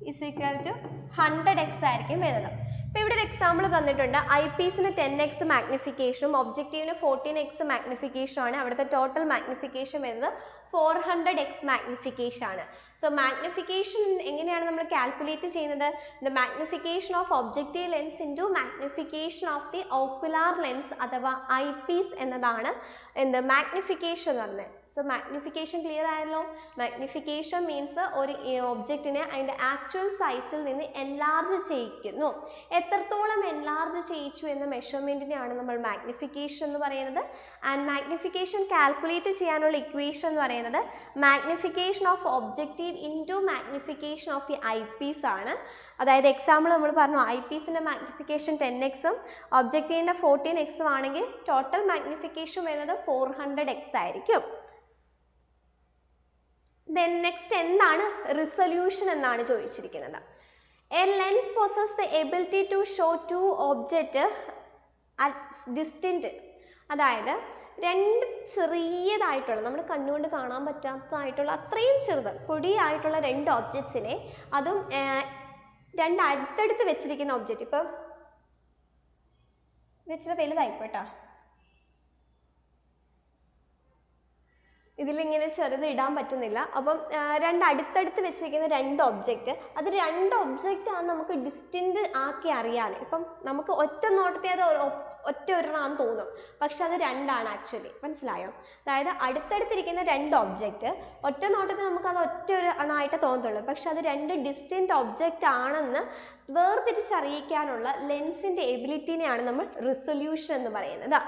is equal to 100x ആയിരിക്കും വരുന്നത്. ഇപ്പോൾ ഇവിടെ ഒരു എക്സാമ്പിൾ തന്നിട്ടുണ്ട്. ഐ പീസിന് 10x മാഗ്നിഫിക്കേഷനും ഒബ്ജക്റ്റീവിന് 14x മാഗ്നിഫിക്കേഷനും ആണ്. അവിടുത്തെ ടോട്ടൽ മാഗ്നിഫിക്കേഷൻ വരുന്നത് 400x മാഗ്നിഫിക്കേഷൻ ആണ്. സോ മാഗ്നിഫിക്കേഷൻ എങ്ങനെയാണ് നമ്മൾ കാൽക്കുലേറ്റ് ചെയ്യുന്നത്? The magnification of objective lens into magnification of the ocular lens അഥവാ ഐ പീസ് എന്നതാണ് എന്ത് മാഗ്നിഫിക്കേഷൻ എന്ന്. സോ മാഗ്നിഫിക്കേഷൻ ക്ലിയർ ആയല്ലോ. മാഗ്നിഫിക്കേഷൻ മീൻസ് ഒരു ഒബ്ജക്റ്റിനെ അതിൻ്റെ ആക്ച്വൽ സൈസിൽ നിന്ന് എൻലാർജ് ചെയ്യിക്കുന്നു. എത്രത്തോളം എൻലാർജ് ചെയ്യിച്ചു എന്ന മെഷർമെൻറ്റിനെയാണ് നമ്മൾ മാഗ്നിഫിക്കേഷൻ എന്ന് പറയുന്നത്. ആൻഡ് മാഗ്നിഫിക്കേഷൻ കാൽക്കുലേറ്റ് ചെയ്യാനുള്ള ഇക്വേഷൻ എന്ന് പറയുന്നത് magnification of objective into magnification of the eyepiece ആണ്. അതായത് എക്സാമ്പിൾ നമ്മൾ പറഞ്ഞു ഐ പീസിൻ്റെ മാഗ്നിഫിക്കേഷൻ 10x ഒബ്ജക്റ്റീവിൻ്റെ 14x ആണെങ്കിൽ ടോട്ടൽ മാഗ്നിഫിക്കേഷൻ വരുന്നത് 400x ആയിരിക്കും. ദെൻ നെക്സ്റ്റ് എന്താണ് റിസൊല്യൂഷൻ എന്നാണ് ചോദിച്ചിരിക്കുന്നത്. A lens possesses the ability to show two objects at distant, അതായത് രണ്ട് ചെറിയതായിട്ടുള്ള നമ്മൾ കണ്ണുകൊണ്ട് കാണാൻ പറ്റാത്തതായിട്ടുള്ള അത്രയും ചെറുത് പൊടിയായിട്ടുള്ള രണ്ട് ഒബ്ജക്ട്സിനെ അതും രണ്ട് അടുത്തടുത്ത് വെച്ചിരിക്കുന്ന ഒബ്ജക്റ്റ് ഇപ്പം വെച്ചിട്ട് വലുതായിപ്പോട്ടോ ഇതിലിങ്ങനെ ചെറുത് ഇടാൻ പറ്റുന്നില്ല. അപ്പം രണ്ട് അടുത്തടുത്ത് വെച്ചിരിക്കുന്ന രണ്ട് ഒബ്ജക്റ്റ് അത് രണ്ട് ഒബ്ജക്റ്റ് ആണ് നമുക്ക് ഡിസ്റ്റൻറ്റ് ആക്കി അറിയാൻ. ഇപ്പം നമുക്ക് ഒറ്റ നോട്ടത്തെ അത് ഒറ്റ ഒരെണ്ണമാണെന്ന് തോന്നും, പക്ഷെ അത് രണ്ടാണ് ആക്ച്വലി. മനസ്സിലായോ? അതായത് അടുത്തടുത്തിരിക്കുന്ന രണ്ട് ഒബ്ജക്റ്റ് ഒറ്റ നോട്ടത്തിൽ നമുക്കത് ഒറ്റ ഒരെണ്ണമായിട്ട് തോന്നത്തുള്ളൂ, പക്ഷെ അത് രണ്ട് ഡിസ്റ്റൻറ്റ് ഒബ്ജക്റ്റ് ആണെന്ന് വേർതിരിച്ചറിയിക്കാനുള്ള ലെൻസിൻ്റെ എബിലിറ്റിനെയാണ് നമ്മൾ റിസൊല്യൂഷൻ എന്ന് പറയുന്നത്.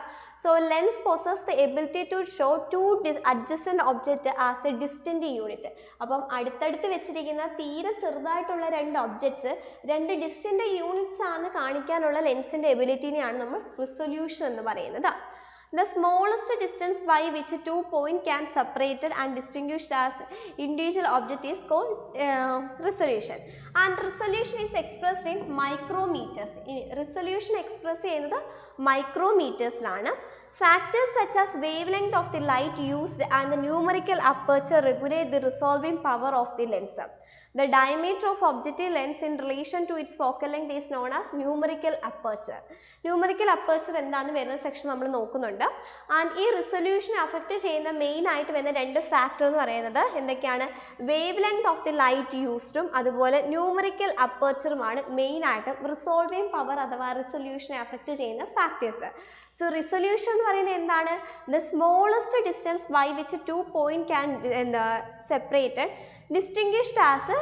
So lens possesses the ability to show two adjacent objects as a distant unit. അപ്പം അടുത്തടുത്ത് വെച്ചിരിക്കുന്ന തീരെ ചെറുതായിട്ടുള്ള രണ്ട് ഒബ്ജക്ട്സ് രണ്ട് ഡിസ്റ്റൻറ്റ് യൂണിറ്റ്സ് ആണ് കാണിക്കാനുള്ള ലെൻസിൻ്റെ എബിലിറ്റിനെയാണ് നമ്മൾ റിസൊല്യൂഷൻ എന്ന് പറയുന്നത്. The smallest distance by which two points can separated and distinguished as individual object is called resolution. And resolution is expressed in micrometers. Resolution express ചെയ്യുന്നത് മൈക്രോമീറ്റേഴ്സിലാണ്. Factors such as wavelength of the light used and the numerical aperture regulate the resolving power of the lens. The diameter of objective lens in relation to its focal length is known as numerical aperture. Numerical aperture എന്താണെന്ന് വരുന്ന section നമ്മൾ നോക്കുന്നുണ്ട്. And ഈ റിസൊല്യൂഷനെ affect ചെയ്യുന്ന main ആയിട്ട് വരുന്ന രണ്ട് factor എന്ന് പറയുന്നത് എന്തൊക്കെയാണ്? Wavelength of the light യൂസ്ഡും അതുപോലെ ന്യൂമറിക്കൽ അപ്പർച്ചറുമാണ് മെയിൻ ആയിട്ട് റിസോൾവിങ് പവർ അഥവാ റിസൊല്യൂഷനെ അഫക്റ്റ് ചെയ്യുന്ന ഫാക്ടേഴ്സ്. സോ റിസൊല്യൂഷൻ എന്ന് പറയുന്നത് എന്താണ്? The smallest distance by which two point can separated distinguished as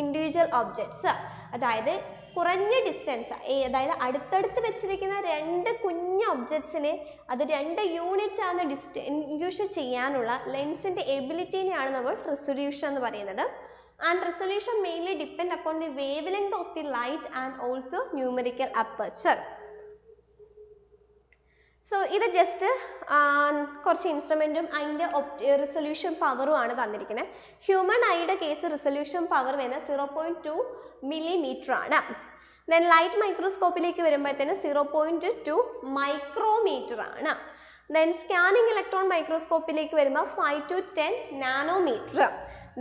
individual objects. അതായത് കുറഞ്ഞ ഡിസ്റ്റൻസ്, അതായത് അടുത്തടുത്ത് വെച്ചിരിക്കുന്ന രണ്ട് കുഞ്ഞ് ഒബ്ജക്ട്സിനെ അത് രണ്ട് യൂണിറ്റ് ആണ് ഡിസ്റ്റിംഗ്വിഷ് ചെയ്യാനുള്ള ലെൻസിൻ്റെ എബിലിറ്റിനെയാണ് നമ്മൾ റിസൊല്യൂഷൻ എന്ന് പറയുന്നത്. And resolution mainly depend upon the wavelength of the light and also numerical aperture. So ഇത് ജസ്റ്റ് കുറച്ച് ഇൻസ്ട്രുമെൻറ്റും അതിൻ്റെ റിസൊല്യൂഷൻ പവറും ആണ് തന്നിരിക്കുന്നത്. ഹ്യൂമൻ ഐയുടെ കേസ് റിസൊല്യൂഷൻ പവർ വരുന്നത് 0.2 മില്ലിമീറ്റർ ആണ്. ദെൻ ലൈറ്റ് മൈക്രോസ്കോപ്പിലേക്ക് വരുമ്പോഴത്തേന് 0.2 മൈക്രോമീറ്റർ ആണ്. ദെൻ സ്കാനിങ് ഇലക്ട്രോൺ മൈക്രോസ്കോപ്പിലേക്ക് വരുമ്പോൾ 5 to 10 nanometre.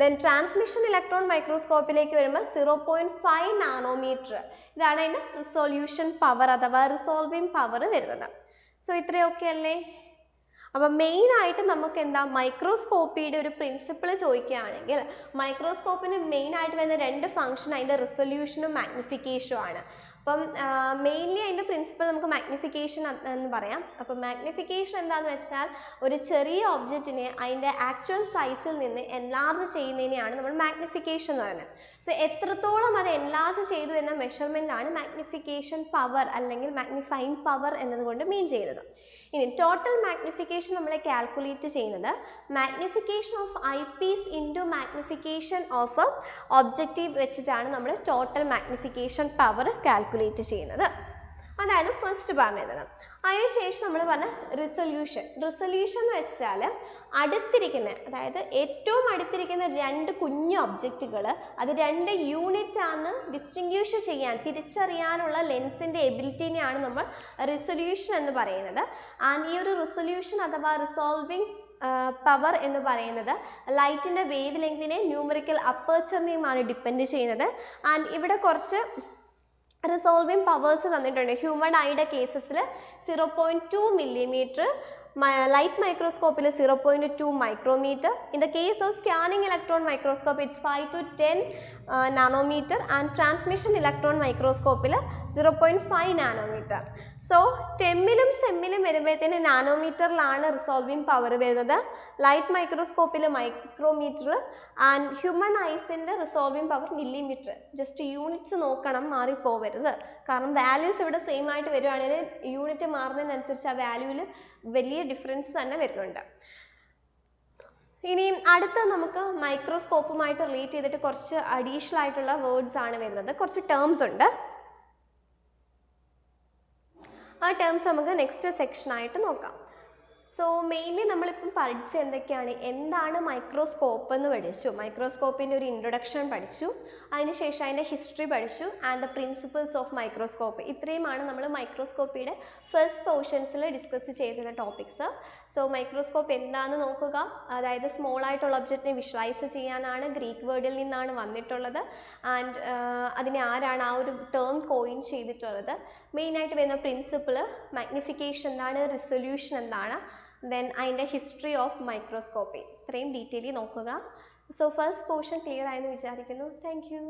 Then transmission electron മൈക്രോസ്കോപ്പിലേക്ക് വരുമ്പോൾ 0.5 നാനോമീറ്റർ. ഇതാണ് അതിൻ്റെ റിസൊല്യൂഷൻ പവർ അഥവാ റിസോൾവിങ് പവർ വരുന്നത്. സോ ഇത്രയൊക്കെ അല്ലേ? അപ്പം മെയിനായിട്ട് നമുക്ക് എന്താ മൈക്രോസ്കോപ്പിയുടെ ഒരു പ്രിൻസിപ്പിൾ ചോദിക്കുകയാണെങ്കിൽ മൈക്രോസ്കോപ്പിന് മെയിനായിട്ട് വരുന്ന രണ്ട് ഫംഗ്ഷൻ അതിൻ്റെ റിസൊല്യൂഷനും മാഗ്നിഫിക്കേഷനും ആണ്. അപ്പം മെയിൻലി അതിൻ്റെ പ്രിൻസിപ്പിൾ നമുക്ക് മാഗ്നിഫിക്കേഷൻ എന്ന് പറയാം. അപ്പം മാഗ്നിഫിക്കേഷൻ എന്താണെന്ന് വെച്ചാൽ ഒരു ചെറിയ ഒബ്ജക്റ്റിനെ അതിൻ്റെ ആക്ച്വൽ സൈസിൽ നിന്ന് എൻലാർജ് ചെയ്യുന്നതിനെയാണ് നമ്മൾ മാഗ്നിഫിക്കേഷൻ എന്ന് പറയുന്നത്. സോ എത്രത്തോളം അത് എൻലാർജ് ചെയ്തു എന്ന മെഷർമെൻറ്റാണ് മാഗ്നിഫിക്കേഷൻ പവർ അല്ലെങ്കിൽ മാഗ്നിഫൈങ് പവർ എന്നതുകൊണ്ട് മീൻ ചെയ്യുന്നത്. ഇനി ടോട്ടൽ മാഗ്നിഫിക്കേഷൻ നമ്മൾ കാൽക്കുലേറ്റ് ചെയ്യുന്നത് magnification of eyepiece into magnification of objective വെച്ചിട്ടാണ് നമ്മൾ ടോട്ടൽ മാഗ്നിഫിക്കേഷൻ പവർ കാൽക്കുലേറ്റ് ചെയ്യുന്നത്. അതായത് ഫസ്റ്റ് പറഞ്ഞത്. അതിനുശേഷം നമ്മൾ പറഞ്ഞ റിസൊല്യൂഷൻ. റിസൊല്യൂഷൻ എന്ന് വെച്ചാൽ അടുത്തിരിക്കുന്ന, അതായത് ഏറ്റവും അടുത്തിരിക്കുന്ന രണ്ട് കുഞ്ഞു ഒബ്ജക്റ്റുകൾ അത് രണ്ട് യൂണിറ്റ് ആണ് ഡിസ്റ്റിംഗ്വിഷ് ചെയ്യാൻ തിരിച്ചറിയാനുള്ള ലെൻസിൻ്റെ എബിലിറ്റിനെയാണ് നമ്മൾ റിസൊല്യൂഷൻ എന്ന് പറയുന്നത്. ആൻഡ് ഈ ഒരു റിസൊല്യൂഷൻ അഥവാ റിസോൾവിങ് പവർ എന്ന് പറയുന്നത് ലൈറ്റിൻ്റെ വേവ് ലെങ്തിനെ ന്യൂമറിക്കൽ അപ്പേർച്ചറിനെയുമാണ് ഡിപ്പെൻഡ് ചെയ്യുന്നത്. ആൻഡ് ഇവിടെ കുറച്ച് റിസോൾവിങ് പവേഴ്സ് തന്നിട്ടുണ്ട്. ഹ്യൂമൻ ഐയുടെ കേസസിൽ 0.2 millimeter, light microscope 0.2 micrometer. In the case of scanning electron microscope, it's 5 to 10 nanometer, and transmission electron microscope 0.5 nanometer. So, TEM-ലും SEM-ലും വരുമ്പോഴത്തേന് നാനോമീറ്ററിലാണ് റിസോൾവിങ് പവർ വരുന്നത്. ലൈറ്റ് മൈക്രോസ്കോപ്പിൽ മൈക്രോമീറ്റർ, ആൻഡ് ഹ്യൂമൻ ഐസിൻ്റെ resolving power millimetre. Just units നോക്കണം, മാറിപ്പോവരുത്. കാരണം വാല്യൂസ് ഇവിടെ സെയിം ആയിട്ട് വരുവാണെങ്കിൽ യൂണിറ്റ് മാറുന്നതിനനുസരിച്ച് ആ വാല്യൂവിൽ വലിയ ഡിഫറൻസ് തന്നെ വരുന്നുണ്ട്. ഇനി അടുത്ത നമുക്ക് മൈക്രോസ്കോപ്പുമായിട്ട് റിലേറ്റ് ചെയ്തിട്ട് കുറച്ച് അഡീഷണൽ ആയിട്ടുള്ള വേർഡ്സ് ആണ് വരുന്നത്. കുറച്ച് ടേംസ് ഉണ്ട്. ആ ടേംസ് നമുക്ക് നെക്സ്റ്റ് സെക്ഷനായിട്ട് നോക്കാം. സോ മെയിൻലി നമ്മളിപ്പം പഠിച്ച എന്താണ് മൈക്രോസ്കോപ്പ് എന്ന് പഠിച്ചു. മൈക്രോസ്കോപ്പിൻ്റെ ഒരു ഇൻട്രൊഡക്ഷൻ പഠിച്ചു, അതിനുശേഷം അതിൻ്റെ ഹിസ്റ്ററി പഠിച്ചു, and the principles of microscope. ഇത്രയുമാണ് നമ്മൾ മൈക്രോസ്കോപ്പിയുടെ ഫസ്റ്റ് പോർഷൻസിൽ ഡിസ്കസ് ചെയ്തിരുന്ന ടോപ്പിക്സ്. സോ മൈക്രോസ്കോപ്പ് എന്താണെന്ന് നോക്കുക. അതായത് സ്മോൾ ആയിട്ടുള്ള ഒബ്ജക്റ്റിനെ വിഷ്വലൈസ് ചെയ്യാനാണ്, ഗ്രീക്ക് വേർഡിൽ നിന്നാണ് വന്നിട്ടുള്ളത്. ആൻഡ് അതിനെ ആരാണ് ആ ഒരു ടേം കോയിൻ ചെയ്തിട്ടുള്ളത്. മെയിനായിട്ട് വരുന്ന പ്രിൻസിപ്പിൾ മാഗ്നിഫിക്കേഷൻ എന്താണ്, റിസൊല്യൂഷൻ എന്താണ്, ദെൻ അതിൻ്റെ ഹിസ്റ്ററി ഓഫ് മൈക്രോസ്കോപ്പി. ഇത്രയും ഡീറ്റെയിലി നോക്കുക. സോ ഫസ്റ്റ് പോർഷൻ ക്ലിയർ ആയെന്ന് വിചാരിക്കുന്നു. Thank you.